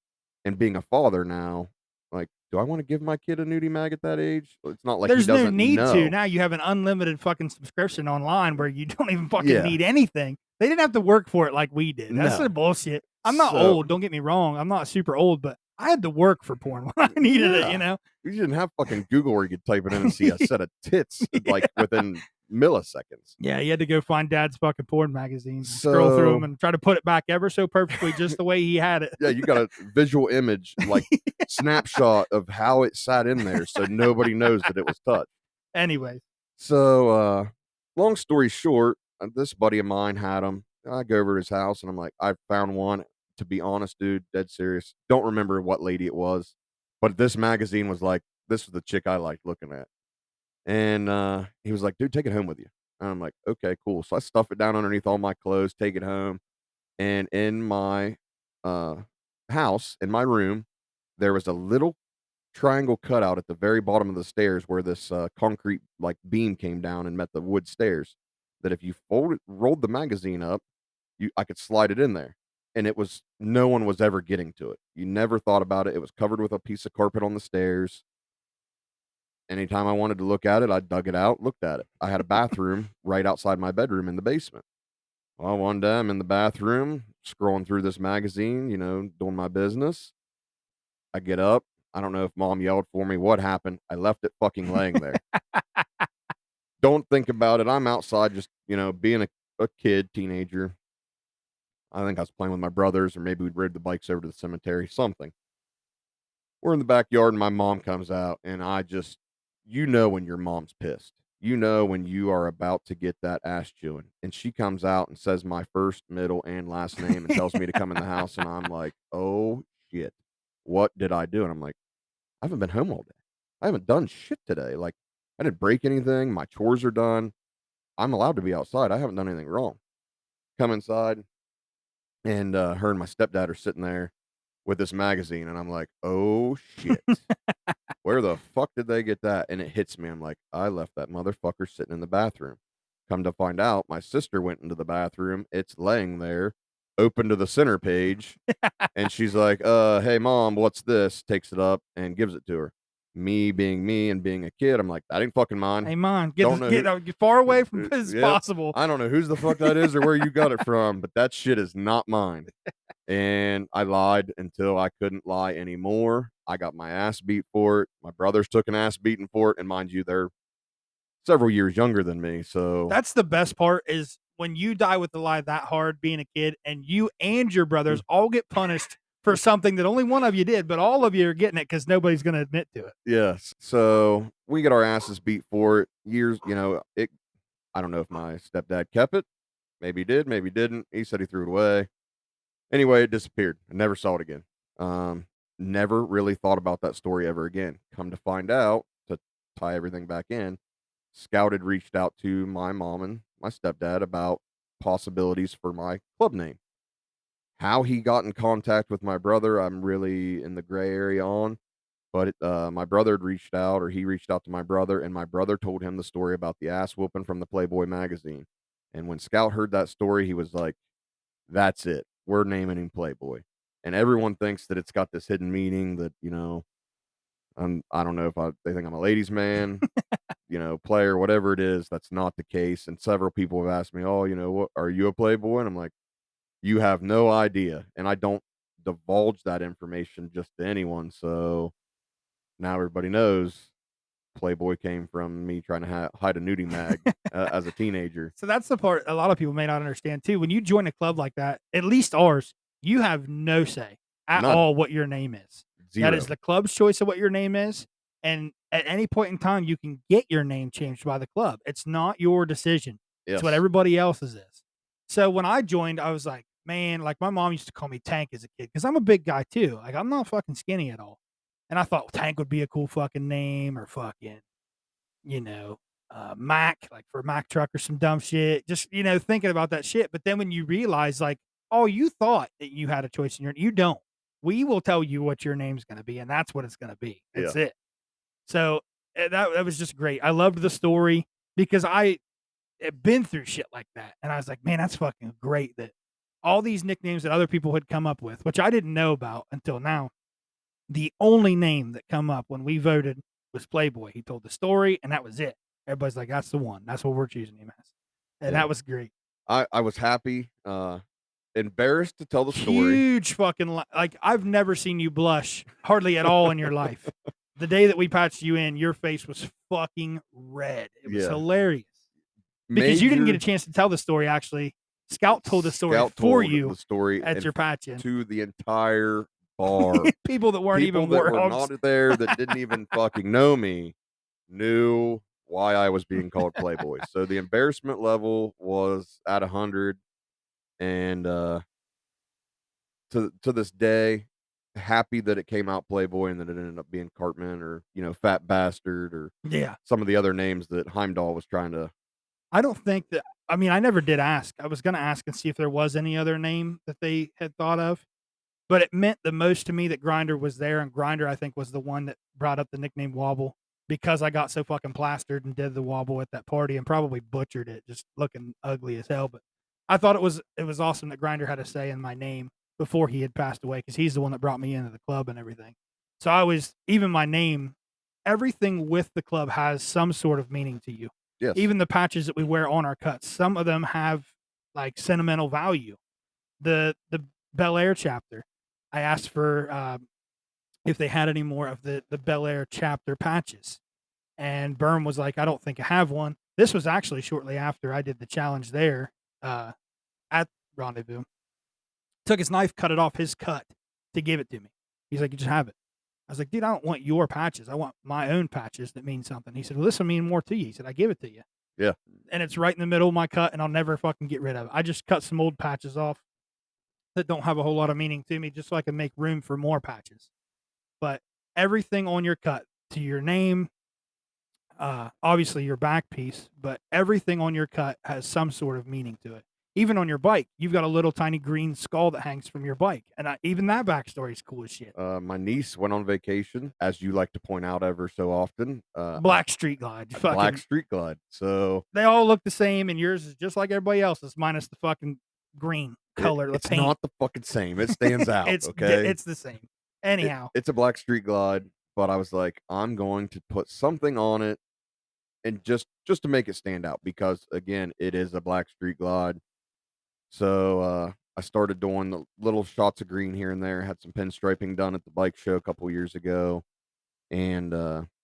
And being a father now, like, do I want to give my kid a nudie mag at that age? It's not like there's he doesn't no need know. to. Now you have an unlimited fucking subscription online where you don't even fucking need anything. They didn't have to work for it like we did. That's the bullshit. I'm not old. Don't get me wrong. I'm not super old, but I had to work for porn when I needed it, You didn't have fucking Google where you could type it in and see a set of tits like within milliseconds. Yeah, you had to go find Dad's fucking porn magazines, scroll through them, and try to put it back ever so perfectly, just the way he had it. Yeah, you got a visual image, like snapshot of how it sat in there, so nobody knows that it was touched. Anyway, so long story short, this buddy of mine had them. I go over to his house, and I'm like, I found one. To be honest, dude, dead serious. Don't remember what lady it was, but this magazine was like, this was the chick I liked looking at. And he was like, dude, take it home with you. And I'm like, okay, cool. So I stuff it down underneath all my clothes, take it home. And in my house, in my room, there was a little triangle cutout at the very bottom of the stairs where this concrete like beam came down and met the wood stairs. That if you rolled the magazine up, I could slide it in there. And no one was ever getting to it. You never thought about it. It was covered with a piece of carpet on the stairs. Anytime I wanted to look at it, I dug it out, looked at it. I had a bathroom right outside my bedroom in the basement. Well, one day I'm in the bathroom, scrolling through this magazine, doing my business. I get up, I don't know if mom yelled for me. What happened? I left it fucking laying there. Don't think about it. I'm outside just, being a kid, teenager. I think I was playing with my brothers, or maybe we'd ride the bikes over to the cemetery, something. We're in the backyard and my mom comes out, and when your mom's pissed. You know when you are about to get that ass chewing. And she comes out and says my first, middle, and last name and tells me to come in the house. And I'm like, oh shit, what did I do? And I'm like, I haven't been home all day. I haven't done shit today. Like, I didn't break anything. My chores are done. I'm allowed to be outside. I haven't done anything wrong. Come inside, and her and my stepdad are sitting there with this magazine, and I'm like, oh shit. Where the fuck did they get that? And it hits me. I'm like, I left that motherfucker sitting in the bathroom. Come to find out, my sister went into the bathroom. It's laying there, open to the center page. And she's like, hey, mom, what's this? Takes it up and gives it to her. Me being me and being a kid, I'm like, that ain't fucking mine. Hey, mom, get far away from this as possible. I don't know whose the fuck that is or where you got it from, but that shit is not mine. And I lied until I couldn't lie anymore. I got my ass beat for it. My brothers took an ass beating for it. And mind you, they're several years younger than me. So that's the best part, is when you die with the lie that hard being a kid, and you and your brothers all get punished for something that only one of you did, but all of you are getting it because nobody's going to admit to it. Yes. So we get our asses beat for it. Years, I don't know if my stepdad kept it. Maybe he did, maybe he didn't. He said he threw it away. Anyway, it disappeared. I never saw it again. Never really thought about that story ever again. Come to find out, to tie everything back in, Scout had reached out to my mom and my stepdad about possibilities for my club name. How he got in contact with my brother, I'm really in the gray area on. But my brother had reached out, or he reached out to my brother, and my brother told him the story about the ass whooping from the Playboy magazine. And when Scout heard that story, he was like, that's it. We're naming him Playboy. And everyone thinks that it's got this hidden meaning that, I don't know if they think I'm a ladies' man, player, whatever it is. That's not the case. And several people have asked me, oh, what, are you a Playboy? And I'm like, you have no idea. And I don't divulge that information just to anyone. So now everybody knows Playboy came from me trying to hide a nudie mag as a teenager. So that's the part a lot of people may not understand too. When you join a club like that, at least ours, you have no say at all what your name is. Zero. That is the club's choice of what your name is. And at any point in time, you can get your name changed by the club. It's not your decision. Yes. It's what everybody else's is. So when I joined, I was like, man, like my mom used to call me Tank as a kid because I'm a big guy too. Like I'm not fucking skinny at all. And I thought Tank would be a cool fucking name, or fucking, Mac, like for a Mac truck or some dumb shit. Just, thinking about that shit. But then when you realize, like, oh, you thought that you had a choice in you don't. We will tell you what your name's going to be, and that's what it's going to be. That's it. So that was just great. I loved the story because I had been through shit like that. And I was like, man, that's fucking great that all these nicknames that other people had come up with, which I didn't know about until now. The only name that come up when we voted was Playboy. He told the story, and that was it. Everybody's like, that's the one. That's what we're choosing him as. And that was great. I was happy, embarrassed to tell the story. Huge fucking, like, I've never seen you blush hardly at all in your life. The day that we patched you in, your face was fucking red. It was hilarious. Because you didn't get a chance to tell the story, actually. Scout told the story for you at your patch-in. To the entire bar. People that weren't even not there, that didn't even fucking know me, knew why I was being called Playboy. So the embarrassment level was at 100, and to this day, happy that it came out Playboy and that it ended up being Cartman, or Fat Bastard, or some of the other names that Heimdall was trying to. I don't think that. I mean, I never did ask. I was going to ask and see if there was any other name that they had thought of. But it meant the most to me that Grinder was there, and Grinder, I think, was the one that brought up the nickname Wobble, because I got so fucking plastered and did the wobble at that party and probably butchered it, just looking ugly as hell. But I thought it was awesome that Grinder had a say in my name before he had passed away, because he's the one that brought me into the club and everything. So even my name, everything with the club has some sort of meaning to you. Yes. Even the patches that we wear on our cuts, some of them have like sentimental value. The Bel Air chapter, I asked for if they had any more of the Bel Air chapter patches. And Berm was like, I don't think I have one. This was actually shortly after I did the challenge there at Rendezvous. Took his knife, cut it off his cut to give it to me. He's like, you just have it. I was like, dude, I don't want your patches. I want my own patches that mean something. He said, well, this will mean more to you. He said, I give it to you. Yeah. And it's right in the middle of my cut, and I'll never fucking get rid of it. I just cut some old patches off that don't have a whole lot of meaning to me, just so I can make room for more patches. But everything on your cut, to your name, obviously your back piece, but everything on your cut has some sort of meaning to it. Even on your bike, you've got a little tiny green skull that hangs from your bike, and even that backstory is cool as shit. My niece went on vacation, as you like to point out ever so often. Black Street Glide, Black Street Glide. So they all look the same, and yours is just like everybody else's, minus the fucking green color. It's not the fucking same. It stands out. Okay, it's the same. Anyhow, it's a Black Street Glide, but I was like, I'm going to put something on it, and just to make it stand out, because again, it is a Black Street Glide. So I started doing the little shots of green here and there. Had some pinstriping done at the bike show a couple years ago, and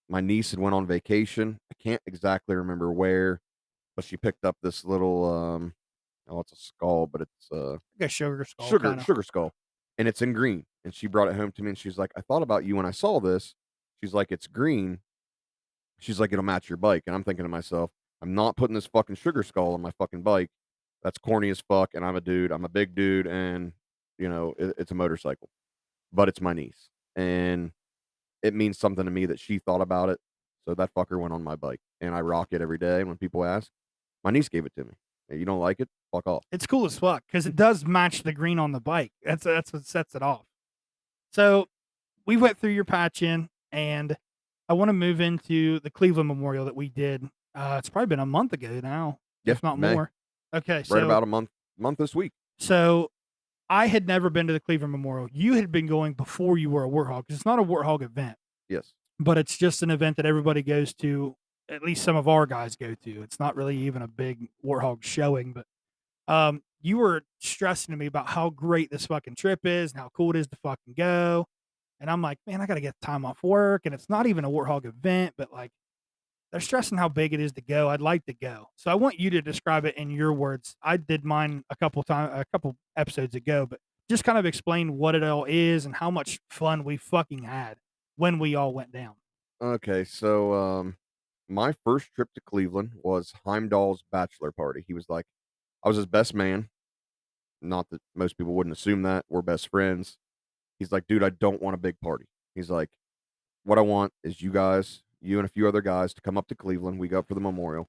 my niece had went on vacation. I can't exactly remember where, but she picked up this little oh, it's a skull, but it's like a sugar skull, sugar skull, and it's in green. And she brought it home to me, and she's like, I thought about you when I saw this. She's like, it's green. She's like, it'll match your bike. And I'm thinking to myself, I'm not putting this fucking sugar skull on my fucking bike. That's corny as fuck, and I'm a dude. I'm a big dude, and it's a motorcycle, but it's my niece, and it means something to me that she thought about it. So that fucker went on my bike, and I rock it every day. When people ask, my niece gave it to me. Hey, you don't like it? Fuck off. It's cool as fuck because it does match the green on the bike. That's what sets it off. So we went through your patch in, and I want to move into the Cleveland Memorial that we did. It's probably been a month ago now, if not May. more. Okay, right about a month this week. So I had never been to the Cleveland Memorial. You had been going before you were a Warthog, because it's not a Warthog event. Yes. But it's just an event that everybody goes to, at least some of our guys go to. It's not really even a big Warthog showing, but you were stressing to me about how great this fucking trip is and how cool it is to fucking go. And I'm like, man, I got to get time off work. And it's not even a Warthog event, but like, they're stressing how big it is to go. I'd like to go. So I want you to describe it in your words. I did mine a couple episodes ago, but just kind of explain what it all is and how much fun we fucking had when we all went down. Okay, so my first trip to Cleveland was Heimdall's bachelor party. He was like, I was his best man. Not that most people wouldn't assume that. We're best friends. He's like, dude, I don't want a big party. He's like, what I want is you guys, you and a few other guys, to come up to Cleveland. We go up for the memorial.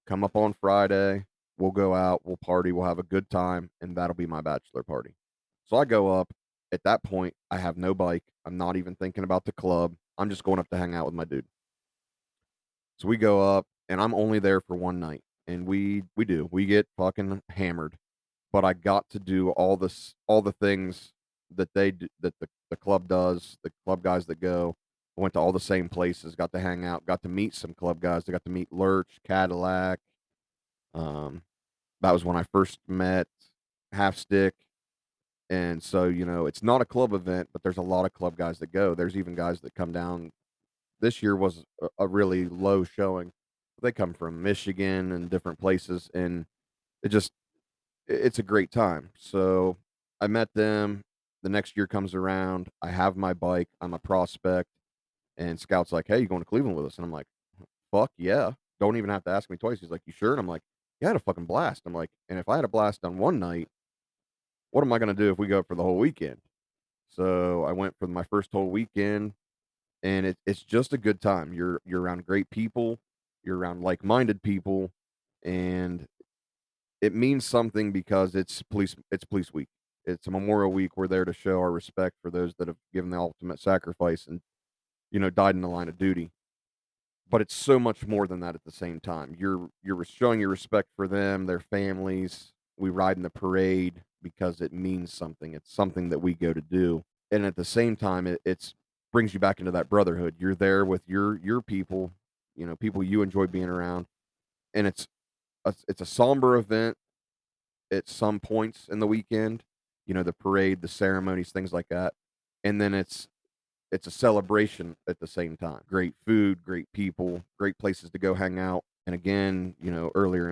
Come up on Friday. We'll go out. We'll party. We'll have a good time. And that'll be my bachelor party. So I go up. At that point, I have no bike. I'm not even thinking about the club. I'm just going up to hang out with my dude. So we go up, and I'm only there for one night. And we get fucking hammered. But I got to do all the things that they do, that the club does, the club guys that go. I went to all the same places, got to hang out, got to meet some club guys. I got to meet Lurch, Cadillac. That was when I first met Half Stick. And so, it's not a club event, but there's a lot of club guys that go. There's even guys that come down. This year was a really low showing. They come from Michigan and different places, and it's a great time. So I met them. The next year comes around. I have my bike. I'm a prospect. And Scout's like, hey, you going to Cleveland with us? And I'm like, fuck yeah. Don't even have to ask me twice. He's like, you sure? And I'm like, yeah, I had a fucking blast. I'm like, and if I had a blast on one night, what am I going to do if we go for the whole weekend? So I went for my first whole weekend, and it's just a good time. You're around great people. You're around like-minded people, and it means something because it's police week. It's a Memorial Week. We're there to show our respect for those that have given the ultimate sacrifice and, died in the line of duty. But it's so much more than that at the same time. You're showing your respect for them, their families. We ride in the parade because it means something. It's something that we go to do. And at the same time, it's brings you back into that brotherhood. You're there with your people, people you enjoy being around. And it's a somber event at some points in the weekend, the parade, the ceremonies, things like that. And then it's it's a celebration at the same time. Great food, great people, great places to go hang out. And again, earlier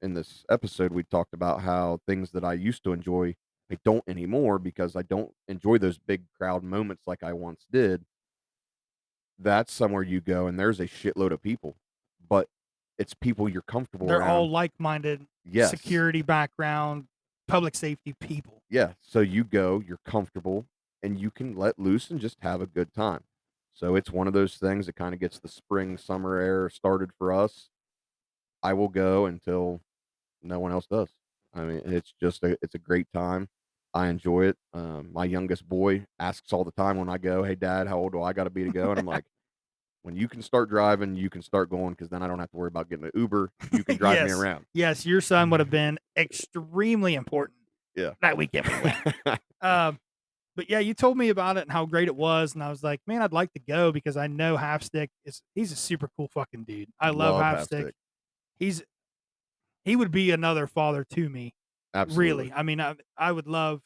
in this episode, we talked about how things that I used to enjoy, I don't anymore because I don't enjoy those big crowd moments like I once did. That's somewhere you go and there's a shitload of people, but it's people you're comfortable They're all around. like-minded, Yes. security background, public safety people. Yeah. So you go, you're comfortable, and you can let loose and just have a good time. So it's one of those things that kind of gets the spring, summer air started for us. I will go until no one else does. I mean, it's a great time. I enjoy it. My youngest boy asks all the time when I go, "Hey, Dad, how old do I got to be to go?" And I'm like, "When you can start driving, you can start going because then I don't have to worry about getting an Uber. You can drive me Yes. around." Yes, your son would have been extremely important Yeah. that weekend we went. But yeah, you told me about it and how great it was, and I was like, man, I'd like to go because I know Halfstick he's a super cool fucking dude. I love Halfstick. He would be another father to me. Absolutely. Really. I mean, I would love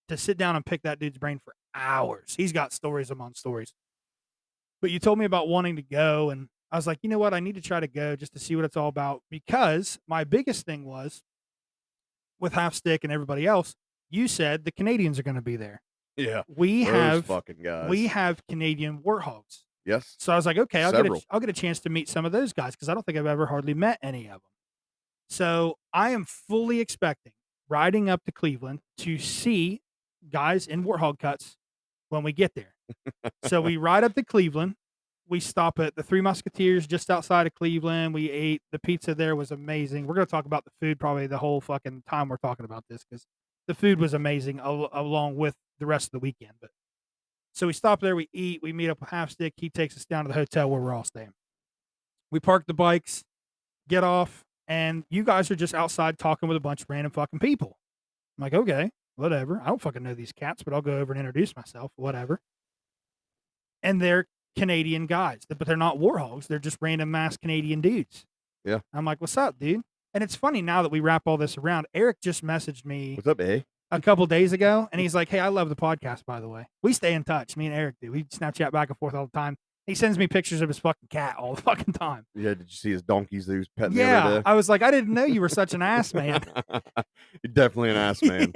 to sit down and pick that dude's brain for hours. He's got stories among stories. But you told me about wanting to go, and I was like, you know what? I need to try to go just to see what it's all about because my biggest thing was with Halfstick and everybody else, you said the Canadians are going to be there. Yeah. We Those have fucking guys. we have Canadian warthogs. Yes. So I was like, okay, I'll Several. get a chance to meet some of those guys because I don't think I've ever hardly met any of them. So I am fully expecting riding up to Cleveland to see guys in warthog cuts when we get there. So we ride up to Cleveland. We stop at the Three Musketeers just outside of Cleveland. We ate the pizza there was amazing. We're going to talk about the food probably the whole fucking time we're talking about this because the food was amazing along with the rest of the weekend. But so we stop there, we eat, we meet up with Halfstick. He takes us down to the hotel where we're all staying. We park the bikes, get off, and you guys are just outside talking with a bunch of random fucking people. I'm like, okay, whatever. I don't fucking know these cats, but I'll go over and introduce myself, whatever. And they're Canadian guys, but they're not warhogs. They're just random mass Canadian dudes. Yeah. I'm like, what's up, dude? And it's funny now that we wrap all this around. Eric just messaged me What's up, eh? a couple days ago, and he's like, hey, I love the podcast, by the way. We stay in touch. Me and Eric do. We Snapchat back and forth all the time. He sends me pictures of his fucking cat all the fucking time. Yeah, did you see his donkeys that he was petting the other day? I was like, I didn't know you were such an ass man. You're definitely an ass man.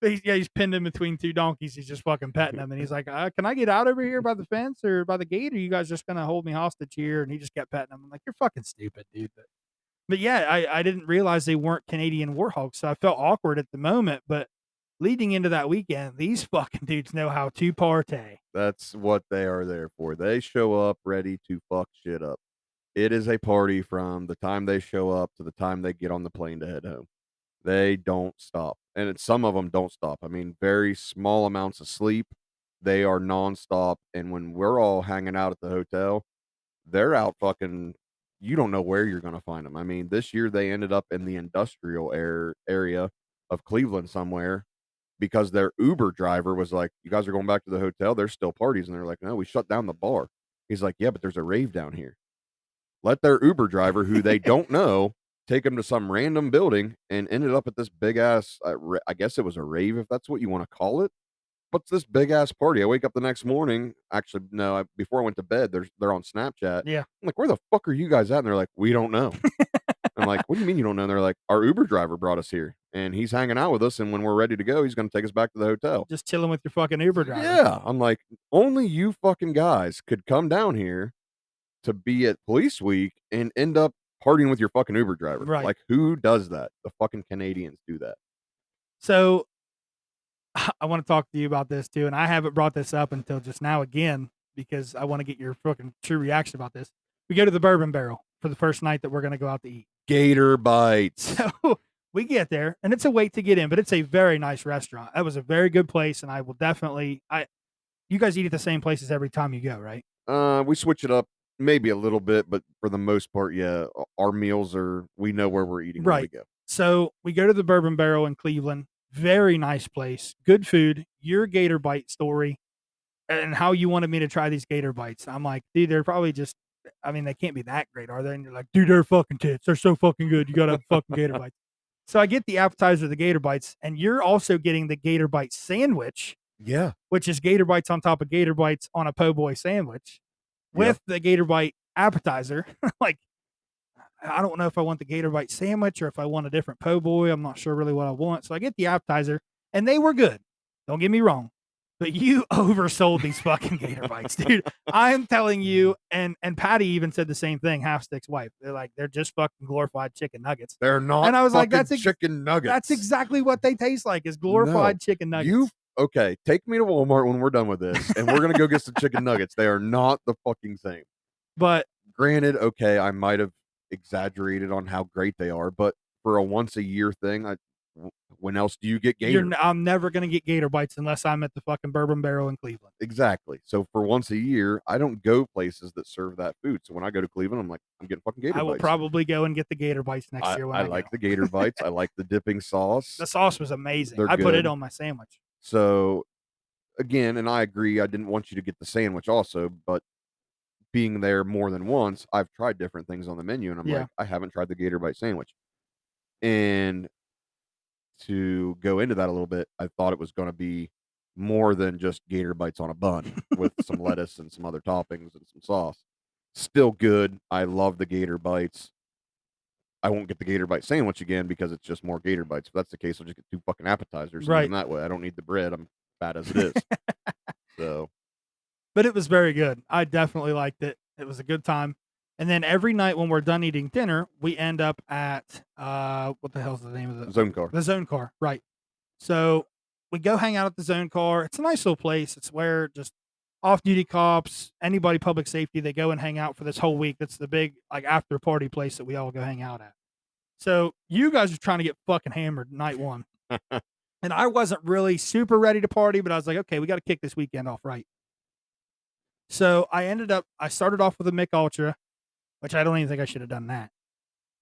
He's pinned in between two donkeys. He's just fucking petting them. And he's like, can I get out over here by the fence or by the gate? Or are you guys just going to hold me hostage here? And he just kept petting them. I'm like, you're fucking stupid, dude. But yeah, I didn't realize they weren't Canadian warhogs. So I felt awkward at the moment. But leading into that weekend, these fucking dudes know how to partay. That's what they are there for. They show up ready to fuck shit up. It is a party from the time they show up to the time they get on the plane to head home. They don't stop. And some of them don't stop. I mean, very small amounts of sleep. They are nonstop. And when we're all hanging out at the hotel, they're out fucking, you don't know where you're going to find them. I mean, this year they ended up in the industrial area of Cleveland somewhere because their Uber driver was like, you guys are going back to the hotel? There's still parties. And they're like, no, we shut down the bar. He's like, yeah, but there's a rave down here. Let their Uber driver, who they don't know, take them to some random building and ended up at this big ass, I guess it was a rave, if that's what you want to call it. But this big ass party. I wake up the next morning. Actually, no, before I went to bed, they're on Snapchat. Yeah. I'm like, where the fuck are you guys at? And they're like, we don't know. I'm like, what do you mean you don't know? And they're like, our Uber driver brought us here and he's hanging out with us. And when we're ready to go, he's going to take us back to the hotel. Just chilling with your fucking Uber driver. Yeah. I'm like, only you fucking guys could come down here to be at police week and end up partying with your fucking Uber driver. Right. Like, who does that? The fucking Canadians do that. So I want to talk to you about this too. And I haven't brought this up until just now again, because I want to get your fucking true reaction about this. We go to the Bourbon Barrel for the first night that we're going to go out to eat. Gator bites. So we get there and it's a wait to get in, but it's a very nice restaurant. That was a very good place. And I will definitely, you guys eat at the same places every time you go, right? We switch it up maybe a little bit, but for the most part, yeah, our meals we know where we're eating when we go. So we go to the Bourbon Barrel in Cleveland. Very nice place, good food. Your gator bite story and how you wanted me to try these gator bites. I'm like, dude, they're probably just, I mean, they can't be that great, are they? And you're like, dude, they're fucking tits. They're so fucking good. You got to have fucking gator bites. So I get the appetizer, the gator bites, and you're also getting the gator bite sandwich. Yeah. which is Gator Bites on top of Gator Bites on a po' boy sandwich with the Gator Bite appetizer. Like, I don't know if I want the Gator Bite sandwich or if I want a different po' boy. I'm not sure really what I want. So I get the appetizer, and they were good. Don't get me wrong. But you oversold these fucking Gator Bites, dude. I am telling you, and Patty even said the same thing, Half Stick's wife. They're like, they're just fucking glorified chicken nuggets. They're not. And I was like, that's chicken nuggets. That's exactly what they taste like, is glorified chicken nuggets. Okay, take me to Walmart when we're done with this, and we're gonna go get some chicken nuggets. They are not the fucking same. But granted, okay, I might have exaggerated on how great they are, but for a once a year thing, when else do you get Gator? I'm never gonna get Gator Bites unless I'm at the fucking Bourbon Barrel in Cleveland. Exactly. So for once a year, I don't go places that serve that food. So when I go to Cleveland, I'm like, I'm getting fucking Gator Bites. I will probably go and get the Gator Bites next year. When I like the Gator Bites. I like the dipping sauce. The sauce was amazing. They're I put it good. on my sandwich. So again, and I agree, I didn't want you to get the sandwich also, but being there more than once, I've tried different things on the menu, and I'm like, I haven't tried the Gator Bite sandwich. And to go into that a little bit, I thought it was going to be more than just Gator Bites on a bun with some lettuce and some other toppings and some sauce. Still good. I love the Gator Bites. I won't get the Gator Bite sandwich again because it's just more Gator Bites. If that's the case, I'll just get 2 fucking appetizers. Right. And that way, I don't need the bread. I'm fat as it is. So, but it was very good. I definitely liked it. It was a good time. And then every night when we're done eating dinner, we end up at what the hell's the name of the Zone Car? The Zone Car, right? So we go hang out at the Zone Car. It's a nice little place. It's where just off-duty cops, anybody public safety, they go and hang out for this whole week. That's the big like after party place that we all go hang out at. So you guys are trying to get fucking hammered night one. And I wasn't really super ready to party, but I was like, okay, we got to kick this weekend off right. So I started off with a Mick Ultra, which I don't even think I should have done that.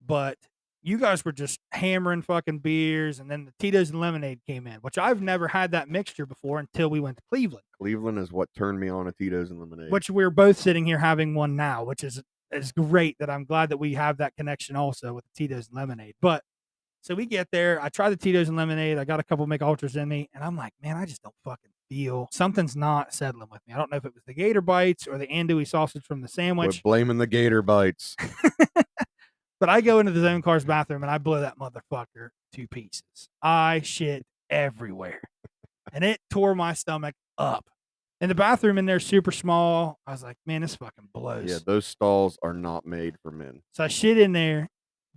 But you guys were just hammering fucking beers, and then the Tito's and lemonade came in, which I've never had that mixture before until we went to Cleveland. Cleveland is what turned me on to Tito's and lemonade. Which we're both sitting here having one now, which is great that I'm glad that we have that connection also with the Tito's and lemonade. But so we get there, I try the Tito's and lemonade, I got a couple Mick Ultras in me, and I'm like, man, I just don't fucking feel something's not settling with me. I don't know if it was the Gator Bites or the andouille sausage from the sandwich. We're blaming the Gator Bites. But I go into the Zone Car's bathroom and I blow that motherfucker to pieces. I shit everywhere. And it tore my stomach up. And the bathroom in there is super small. I was like, man, this fucking blows. Yeah, those stalls are not made for men. So I shit in there,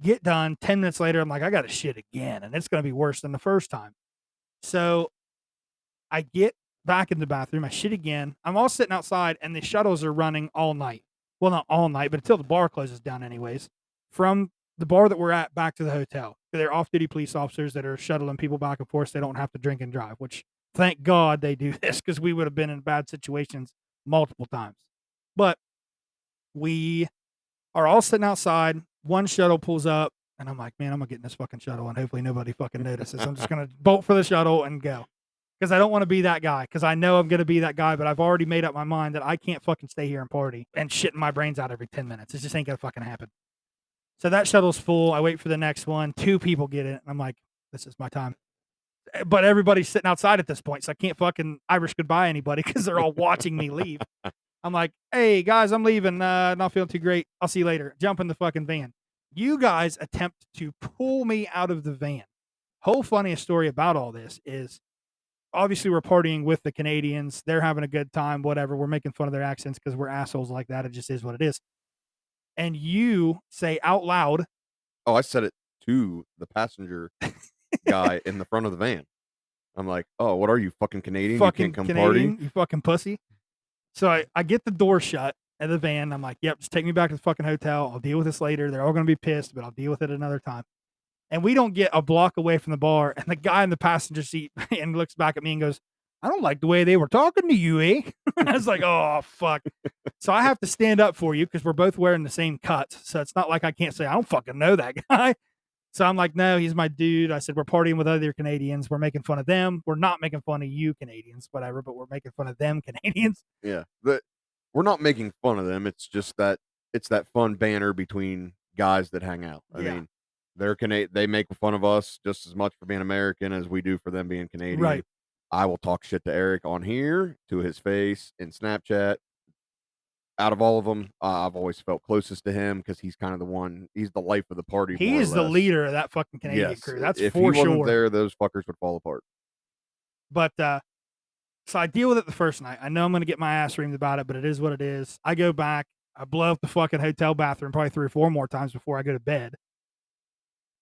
get done. 10 minutes later, I'm like, I got to shit again. And it's going to be worse than the first time. So I get back in the bathroom. I shit again. I'm all sitting outside and the shuttles are running all night. Well, not all night, but until the bar closes down anyways. From the bar that we're at back to the hotel. They're off-duty police officers that are shuttling people back and forth so they don't have to drink and drive, which thank God they do this because we would have been in bad situations multiple times. But we are all sitting outside. One shuttle pulls up, and I'm like, man, I'm going to get in this fucking shuttle, and hopefully nobody fucking notices. I'm just going to bolt for the shuttle and go because I don't want to be that guy because I know I'm going to be that guy, but I've already made up my mind that I can't fucking stay here and party and shitting my brains out every 10 minutes. It just ain't going to fucking happen. So that shuttle's full. I wait for the next one. 2 people get it. And I'm like, this is my time. But everybody's sitting outside at this point, so I can't fucking Irish goodbye anybody because they're all watching me leave. I'm like, hey, guys, I'm leaving. Not feeling too great. I'll see you later. Jump in the fucking van. You guys attempt to pull me out of the van. Whole funniest story about all this is obviously we're partying with the Canadians. They're having a good time, whatever. We're making fun of their accents because we're assholes like that. It just is what it is. And you say out loud. Oh, I said it to the passenger guy in the front of the van. I'm like, oh, what are you, fucking Canadian? Fucking you can't come Canadian, party? you fucking pussy. So I get the door shut at the van. I'm like, yep, just take me back to the fucking hotel. I'll deal with this later. They're all going to be pissed, but I'll deal with it another time. And we don't get a block away from the bar. And the guy in the passenger seat and looks back at me and goes, I don't like the way they were talking to you, eh? I was like, oh, fuck. So I have to stand up for you because we're both wearing the same cuts. So it's not like I can't say, I don't fucking know that guy. So I'm like, no, he's my dude. I said, we're partying with other Canadians. We're making fun of them. We're not making fun of you Canadians, whatever, but we're making fun of them Canadians. Yeah. We're not making fun of them. It's just that it's that fun banner between guys that hang out. I mean, they make fun of us just as much for being American as we do for them being Canadian. Right. I will talk shit to Eric on here, to his face, in Snapchat. Out of all of them, I've always felt closest to him because he's kind of the one. He's the life of the party, He more or is the less. leader of that fucking Canadian Yes, crew. That's if he for wasn't sure. there, those fuckers would fall apart. But so I deal with it the first night. I know I'm going to get my ass reamed about it, but it is what it is. I go back. I blow up the fucking hotel bathroom probably 3 or 4 more times before I go to bed.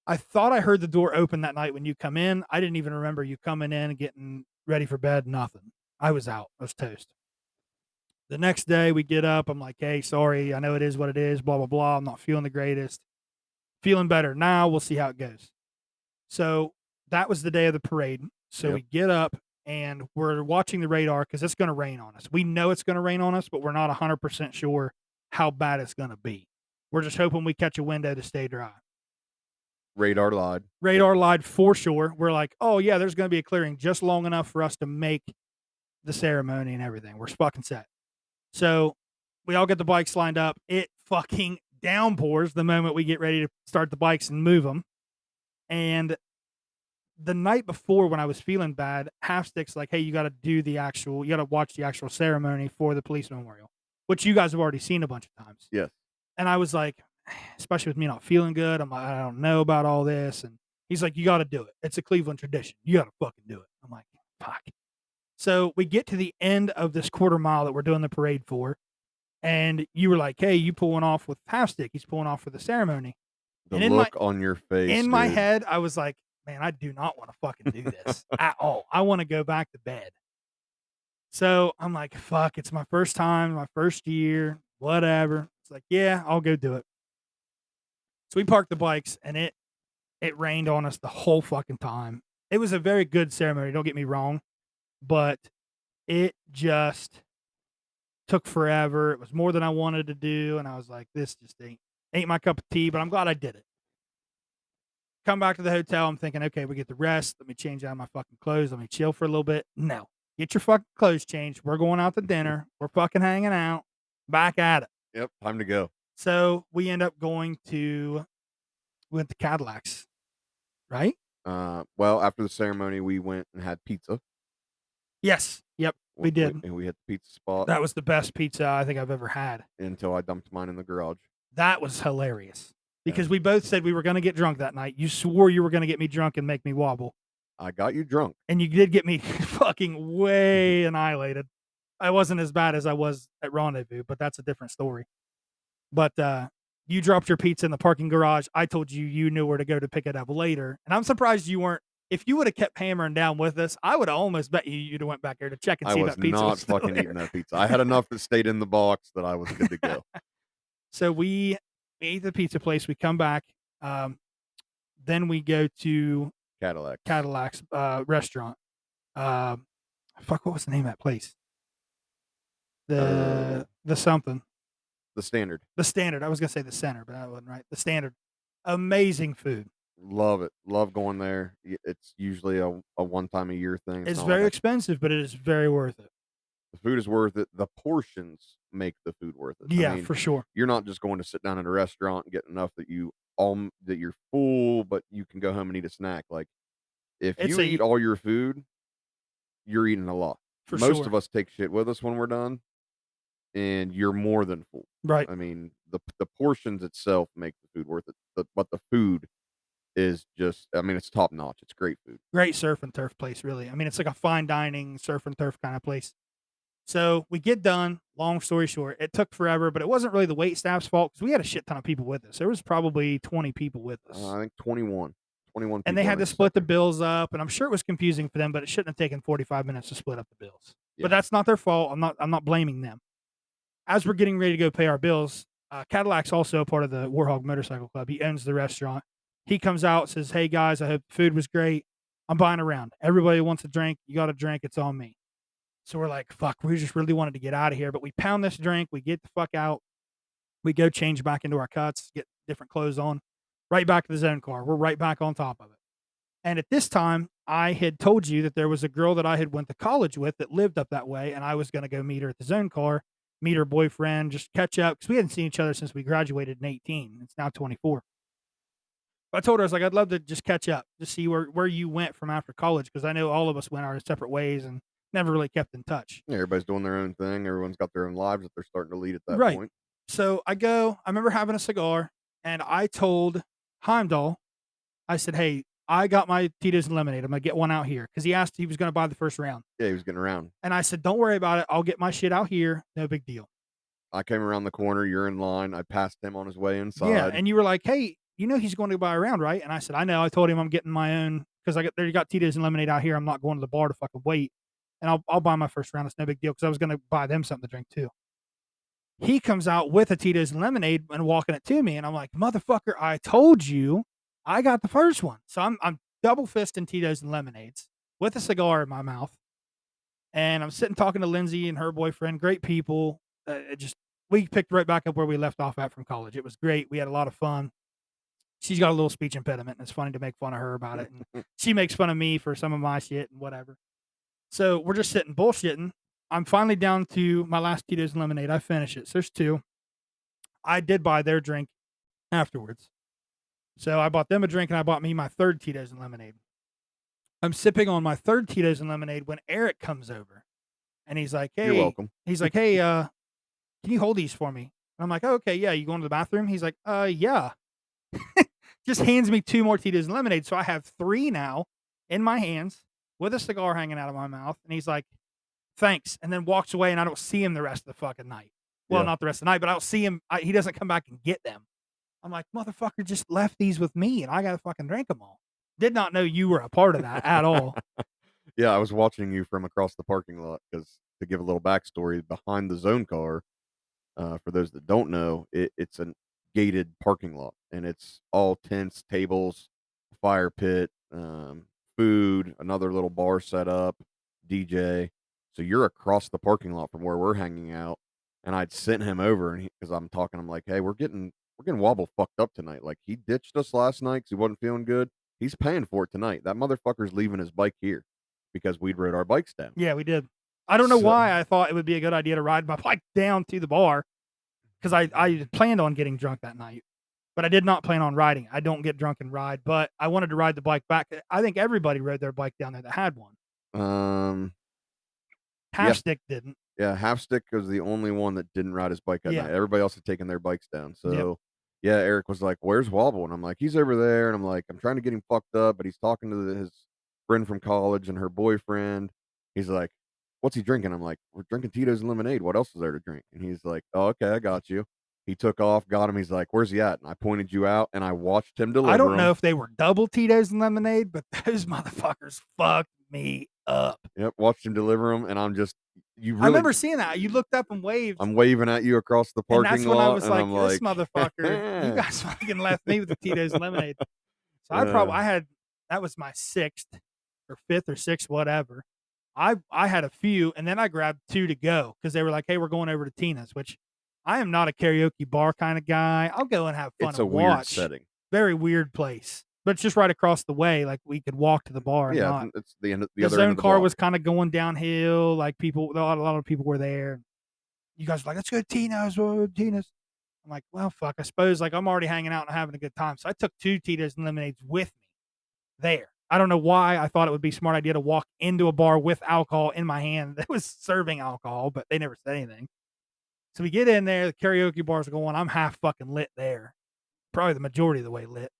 I thought I heard the door open that night when you come in. I didn't even remember you coming in and getting ready for bed. Nothing. I was out. I was toast. The next day we get up. I'm like, hey, sorry. I know it is what it is. Blah, blah, blah. I'm not feeling the greatest. Feeling better now. We'll see how it goes. So that was the day of the parade. So we get up and we're watching the radar because it's going to rain on us. We know it's going to rain on us, but we're not 100% sure how bad it's going to be. We're just hoping we catch a window to stay dry. Radar lied. Radar lied for sure. We're like, oh, yeah, there's going to be a clearing just long enough for us to make the ceremony and everything. We're fucking set. So we all get the bikes lined up. It fucking downpours the moment we get ready to start the bikes and move them. And the night before, when I was feeling bad, Halfstick's like, hey, you got to watch the actual ceremony for the police memorial, which you guys have already seen a bunch of times. Yes. And I was like, especially with me not feeling good, I'm like, I don't know about all this. And he's like, you got to do it. It's a Cleveland tradition. You got to fucking do it. I'm like, fuck. So we get to the end of this quarter mile that we're doing the parade for. And you were like, hey, you pulling off with Halfstick. He's pulling off for the ceremony. The look on your face. In my head, I was like, man, I do not want to fucking do this at all. I want to go back to bed. So I'm like, fuck, it's my first time, my first year, whatever. It's like, yeah, I'll go do it. So we parked the bikes and it rained on us the whole fucking time. It was a very good ceremony, don't get me wrong, but it just took forever. It was more than I wanted to do. And I was like, this just ain't my cup of tea, but I'm glad I did it. Come back to the hotel. I'm thinking, okay, we get the rest. Let me change out my fucking clothes. Let me chill for a little bit. No, get your fucking clothes changed. We're going out to dinner. We're fucking hanging out. Back at it. Yep, time to go. So we end up we went to Cadillacs, right? Well, after the ceremony, we went and had pizza. Yes. Yep, we did. And we hit the pizza spot. That was the best pizza I think I've ever had. Until I dumped mine in the garage. That was hilarious. Because we both said we were going to get drunk that night. You swore you were going to get me drunk and make me wobble. I got you drunk. And you did get me fucking way annihilated. I wasn't as bad as I was at Rendezvous, but that's a different story. But you dropped your pizza in the parking garage. I told you knew where to go to pick it up later. And I'm surprised you weren't. If you would have kept hammering down with us, I would have almost bet you'd have went back there to check and see that pizza was still fucking there. eating that pizza. I had enough that stayed in the box that I was good to go. So we ate the pizza place. We come back. Then we go to Cadillac's restaurant. Fuck, what was the name of that place? The something. The Standard. The Standard. I was gonna say the Center, but that wasn't right. The Standard. Amazing food. Love it. Love going there. It's usually a one time a year thing. It's very expensive, but it is very worth it. The food is worth it. The portions make the food worth it. Yeah, for sure. You're not just going to sit down at a restaurant and get enough that you're full, but you can go home and eat a snack. Like if you eat all your food, you're eating a lot. Most of us take shit with us when we're done, and you're more than full. Right. I mean, the portions itself make the food worth it. But the food is just, I mean, it's top notch. It's great food. Great surf and turf place, really. I mean, it's like a fine dining surf and turf kind of place. So we get done. Long story short, it took forever, but it wasn't really the wait staff's fault because we had a shit ton of people with us. There was probably 20 people with us. I think 21 people. And they had to split the bills up, and I'm sure it was confusing for them, but it shouldn't have taken 45 minutes to split up the bills. Yeah. But that's not their fault. I'm not blaming them. As we're getting ready to go pay our bills, Cadillac's also a part of the Warhog Motorcycle Club. He owns the restaurant. He comes out, says, hey guys, I hope the food was great. I'm buying around. Everybody wants a drink. You got a drink. It's on me. So we're like, fuck, we just really wanted to get out of here. But we pound this drink. We get the fuck out. We go change back into our cuts, get different clothes on, right back to the zone car. We're right back on top of it. And at this time, I had told you that there was a girl that I had went to college with that lived up that way. And I was going to go meet her at the zone car, meet her boyfriend, just catch up. Because we hadn't seen each other since we graduated in 18. It's now 24. I told her, I was like, I'd love to just catch up, just see where you went from after college, because I know all of us went our separate ways and never really kept in touch. Yeah, everybody's doing their own thing. Everyone's got their own lives that they're starting to lead at that Right. point. So I remember having a cigar, and I told Heimdall, I said, hey, I got my Tito's and lemonade. I'm going to get one out here, because he asked, he was going to buy the first round. Yeah, he was getting around. And I said, don't worry about it. I'll get my shit out here. No big deal. I came around the corner. You're in line. I passed him on his way inside. Yeah. And you were like, hey, you know he's going to buy a round, right? And I said, I know. I told him I'm getting my own, because you got Tito's and lemonade out here. I'm not going to the bar to fucking wait. And I'll buy my first round. It's no big deal, because I was going to buy them something to drink too. He comes out with a Tito's and lemonade and walking it to me. And I'm like, motherfucker, I told you I got the first one. So I'm double fisting Tito's and lemonades with a cigar in my mouth. And I'm sitting talking to Lindsay and her boyfriend, great people. We picked right back up where we left off at from college. It was great. We had a lot of fun. She's got a little speech impediment, and it's funny to make fun of her about it. And she makes fun of me for some of my shit and whatever. So we're just sitting bullshitting. I'm finally down to my last Tito's and lemonade. I finish it. So there's two. I did buy their drink afterwards. So I bought them a drink, and I bought me my third Tito's and lemonade. I'm sipping on my third Tito's and lemonade when Eric comes over, and he's like, hey, You're welcome. He's like, hey, can you hold these for me? And I'm like, oh, okay, yeah. You going to the bathroom? He's like, yeah. Just hands me two more Tito's and lemonade. So I have three now in my hands with a cigar hanging out of my mouth. And he's like, thanks. And then walks away, and I don't see him the rest of the fucking night. Well, not the rest of the night, but I don't see him. He doesn't come back and get them. I'm like, motherfucker just left these with me, and I got to fucking drink them all. Did not know you were a part of that at all. Yeah, I was watching you from across the parking lot, because to give a little backstory, behind the zone car, for those that don't know, it's a gated parking lot, and it's all tents, tables, fire pit, food, another little bar set up, DJ. So you're across the parking lot from where we're hanging out. And I'd sent him over, and because I'm talking, I'm like, hey, we're getting Wobble fucked up tonight. Like, he ditched us last night because he wasn't feeling good. He's paying for it tonight. That motherfucker's leaving his bike here because we'd rode our bikes down. Yeah, we did. I don't know why I thought it would be a good idea to ride my bike down to the bar, because I planned on getting drunk that night, but I did not plan on riding. I don't get drunk and ride, but I wanted to ride the bike back. I think everybody rode their bike down there that had one. Half Stick didn't. Yeah, Half Stick was the only one that didn't ride his bike that night. Everybody else had taken their bikes down. So, yeah, Eric was like, where's Wobble? And I'm like, he's over there. And I'm like, I'm trying to get him fucked up, but he's talking to his friend from college and her boyfriend. He's like, what's he drinking? I'm like, we're drinking Tito's and lemonade. What else is there to drink? And he's like, oh, okay, I got you. He took off, got him. He's like, where's he at? And I pointed you out, and I watched him deliver. I don't know if they were double Tito's and lemonade, but those motherfuckers fucked me up. Yep, watched him deliver them, and I'm just, I remember seeing that. You looked up and waved. I'm waving at you across the parking lot. And that's when I was like, this motherfucker, you guys fucking left me with the Tito's and lemonade. So that was my sixth or fifth or sixth, whatever. I had a few, and then I grabbed two to go, because they were like, hey, we're going over to Tina's, which I am not a karaoke bar kind of guy. I'll go and have fun. It's a weird setting. Very weird place. But it's just right across the way. Like, we could walk to the bar. Yeah, it's the end. The other zone end of the car block. was kind of going downhill. Like, a lot of people were there. You guys were like, let's go to Tina's. I'm like, well, fuck. I suppose, like, I'm already hanging out and having a good time. So I took two Tito's and lemonades with me there. I don't know why I thought it would be a smart idea to walk into a bar with alcohol in my hand that was serving alcohol, but they never said anything. So we get in there, the karaoke bars are going. I'm half fucking lit there. Probably the majority of the way lit.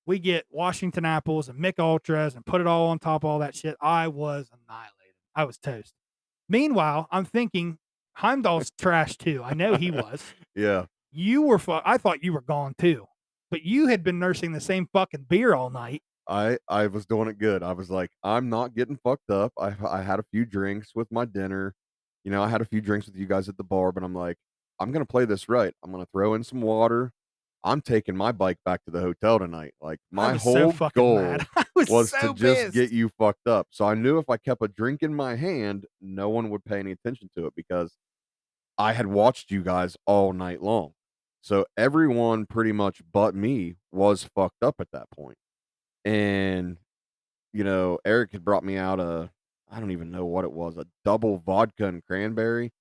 We get Washington apples and Mick Ultras and put it all on top of all that shit. I was annihilated. I was toast. Meanwhile, I'm thinking Heimdall's trash too. I know he was. Yeah. You were I thought you were gone too. But you had been nursing the same fucking beer all night. I was doing it good. I was like, I'm not getting fucked up. I had a few drinks with my dinner. You know, I had a few drinks with you guys at the bar, but I'm like, I'm going to play this right. I'm going to throw in some water. I'm taking my bike back to the hotel tonight. Like, my whole goal was to just get you fucked up. So I knew if I kept a drink in my hand, no one would pay any attention to it, because I had watched you guys all night long. So everyone pretty much but me was fucked up at that point. And, you know, Eric had brought me out I don't even know what it was, a double vodka and cranberry.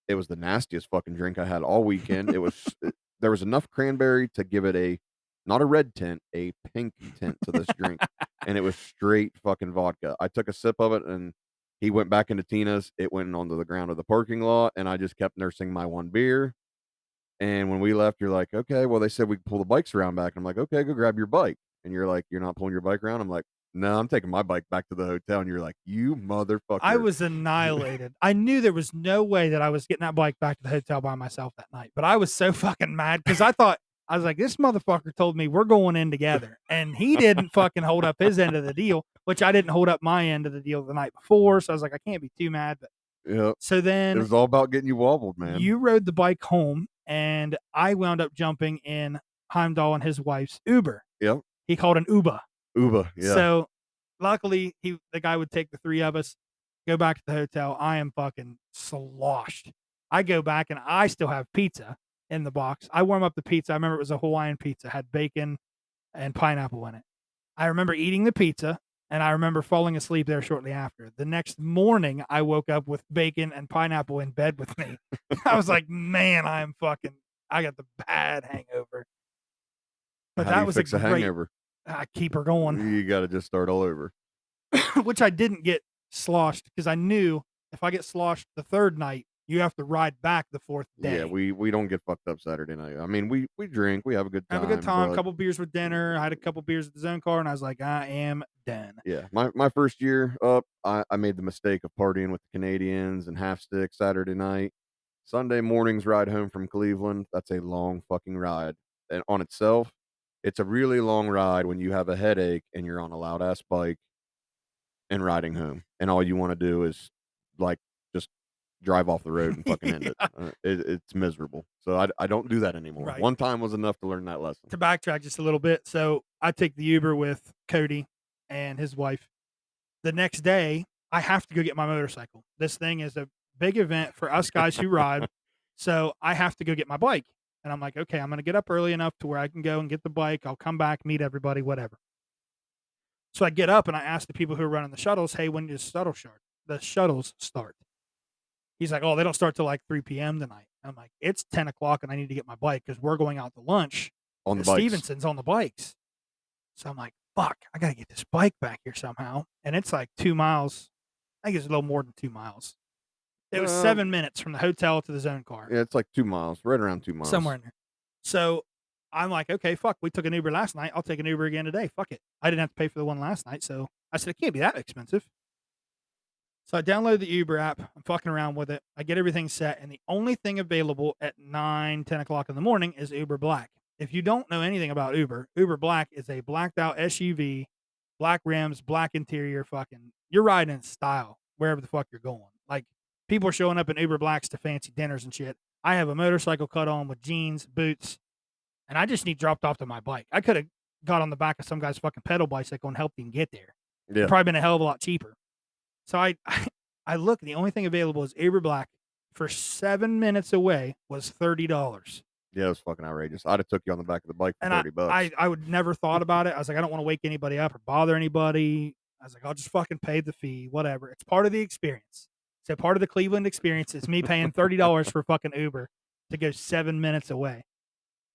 It was the nastiest fucking drink I had all weekend. It was, there was enough cranberry to give it a not a red tint, a pink tint to this drink, and it was straight fucking vodka. I took a sip of it, and he went back into Tina's. It went onto the ground of the parking lot, and I just kept nursing my one beer. And when we left, you're like, okay, well, they said we can pull the bikes around back. I'm like, okay, go grab your bike. And you're like, you're not pulling your bike around? I'm like, no, I'm taking my bike back to the hotel. And you're like, you motherfucker. I was annihilated. I knew there was no way that I was getting that bike back to the hotel by myself that night. But I was so fucking mad because I was like, this motherfucker told me we're going in together. And he didn't fucking hold up his end of the deal, which I didn't hold up my end of the deal the night before. So I was like, I can't be too mad. But yeah. So then it was all about getting you wobbled, man. You rode the bike home, and I wound up jumping in Heimdall and his wife's Uber. Yep. He called an Uber. Uber, yeah. So luckily, the guy would take the three of us, go back to the hotel. I am fucking sloshed. I go back, and I still have pizza in the box. I warm up the pizza. I remember it was a Hawaiian pizza, had bacon and pineapple in it. I remember eating the pizza, and I remember falling asleep there shortly after. The next morning, I woke up with bacon and pineapple in bed with me. I was like, man, I got the bad hangover. But How that do you was fix a a great hangover? I keep her going. You got to just start all over. Which I didn't get sloshed because I knew if I get sloshed the third night, you have to ride back the fourth day. Yeah, we don't get fucked up Saturday night. I mean, we drink, we have a good time. Have a good time, but couple beers with dinner. I had a couple beers at the zone car, and I was like, I am done. yeah, my first year up, I made the mistake of partying with the Canadians and half stick Saturday night. Sunday morning's ride home from Cleveland, that's a long fucking ride. And on itself, it's a really long ride when you have a headache and you're on a loud ass bike and riding home, and all you want to do is like just drive off the road and fucking end it. It's miserable. So I don't do that anymore. Right. One time was enough to learn that lesson. To backtrack just a little bit, so I take the Uber with Cody and his wife. The next day, I have to go get my motorcycle. This thing is a big event for us guys who ride, so I have to go get my bike. And I'm like, okay, I'm going to get up early enough to where I can go and get the bike. I'll come back, meet everybody, whatever. So I get up and I ask the people who are running the shuttles, hey, when does the shuttles start? He's like, oh, they don't start till like 3 p.m. tonight. I'm like, it's 10 o'clock and I need to get my bike because we're going out to lunch on the at bikes. Stevenson's on the bikes. So I'm like, fuck, I got to get this bike back here somehow. And it's like 2 miles. I think it's a little more than 2 miles. It was 7 minutes from the hotel to the zone car. Yeah, it's like 2 miles, right around 2 miles. Somewhere in there. So I'm like, okay, fuck, we took an Uber last night. I'll take an Uber again today. Fuck it. I didn't have to pay for the one last night. So I said, it can't be that expensive. So I download the Uber app. I'm fucking around with it. I get everything set. And the only thing available at 9, 10 o'clock in the morning is Uber Black. If you don't know anything about Uber, Uber Black is a blacked out SUV, black rims, black interior, fucking, you're riding in style wherever the fuck you're going. Like, people are showing up in Uber Blacks to fancy dinners and shit. I have a motorcycle cut on with jeans, boots, and I just need dropped off to my bike. I could have got on the back of some guy's fucking pedal bicycle and helped him get there. Yeah. Probably been a hell of a lot cheaper. So I look, and the only thing available is Uber Black for 7 minutes away was $30. Yeah, it was fucking outrageous. I'd have took you on the back of the bike for And $30. I would never thought about it. I was like, I don't want to wake anybody up or bother anybody. I was like, I'll just fucking pay the fee, whatever. It's part of the experience. So part of the Cleveland experience is me paying $30 for fucking Uber to go 7 minutes away.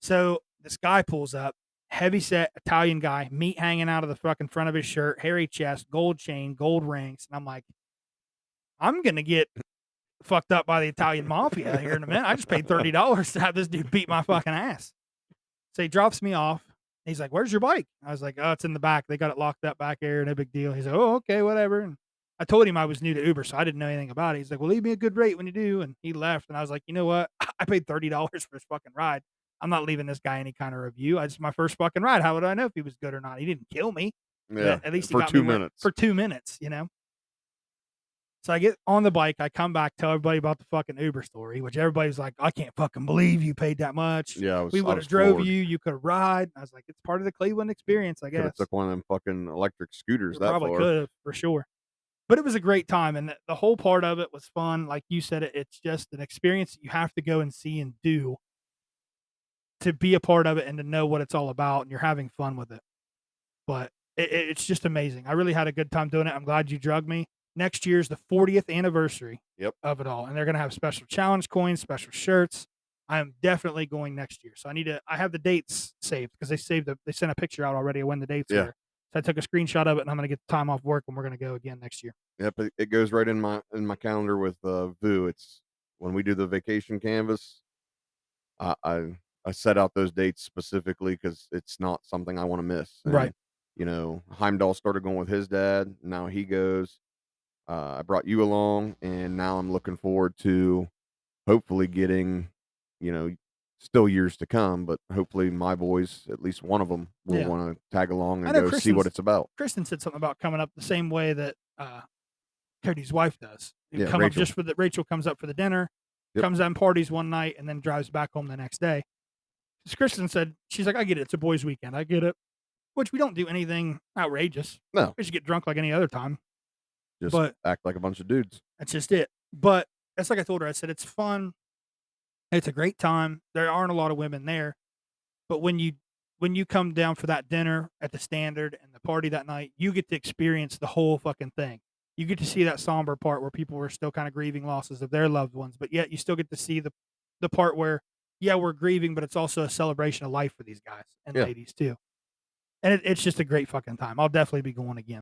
So this guy pulls up, heavy set Italian guy, meat hanging out of the fucking front of his shirt, hairy chest, gold chain, gold rings. And I'm like, I'm going to get fucked up by the Italian mafia here in a minute. I just paid $30 to have this dude beat my fucking ass. So he drops me off. He's like, where's your bike? I was like, oh, it's in the back. They got it locked up back there. No big deal. He's like, oh, okay, whatever. And I told him I was new to Uber, so I didn't know anything about it. He's like, well, leave me a good rate when you do. And he left. And I was like, you know what? I paid $30 for his fucking ride. I'm not leaving this guy any kind of review. It's my first fucking ride. How would I know if he was good or not? He didn't kill me. Yeah, at least he for got 2 me minutes. For 2 minutes, you know? So I get on the bike. I come back, tell everybody about the fucking Uber story, which everybody's like, I can't fucking believe you paid that much. Yeah, we would have drove you. You could ride. I was like, it's part of the Cleveland experience, I guess. Could have took one of them fucking electric scooters that probably far. could have, for sure. But it was a great time, and the whole part of it was fun. Like you said, it's just an experience that you have to go and see and do to be a part of it and to know what it's all about, and you're having fun with it. But it's just amazing. I really had a good time doing it. I'm glad you drugged me. Next year's the 40th anniversary of it all, and they're going to have special challenge coins, special shirts. I'm definitely going next year. So I have the dates saved because they sent a picture out already of when the dates Yeah. were. So I took a screenshot of it and I'm going to get the time off work and we're going to go again next year. Yep, it goes right in my calendar with Vu. It's when we do the vacation canvas. I set out those dates specifically because it's not something I want to miss. Right. And Heimdall started going with his dad. Now he goes. I brought you along, and now I'm looking forward to hopefully getting, still years to come, but hopefully my boys, at least one of them, will Yeah. want to tag along I and know go see what it's about. Kristen said something about coming up the same way that Cody's wife does. Yeah, Come Rachel. up just Rachel comes up for the dinner, Yep. comes on parties one night, and then drives back home the next day. As Kristen said, she's like, I get it. It's a boys' weekend. I get it. Which we don't do anything outrageous. No, We just get drunk like any other time. just But act like a bunch of dudes. that's just it. But it's like I told her, I said, it's fun. It's a great time. There aren't a lot of women there. But when you come down for that dinner at the Standard and the party that night, you get to experience the whole fucking thing. You get to see that somber part where people were still kind of grieving losses of their loved ones, but yet you still get to see the part where, yeah, we're grieving, but it's also a celebration of life for these guys and Yeah. ladies too. And it's just a great fucking time. I'll definitely be going again.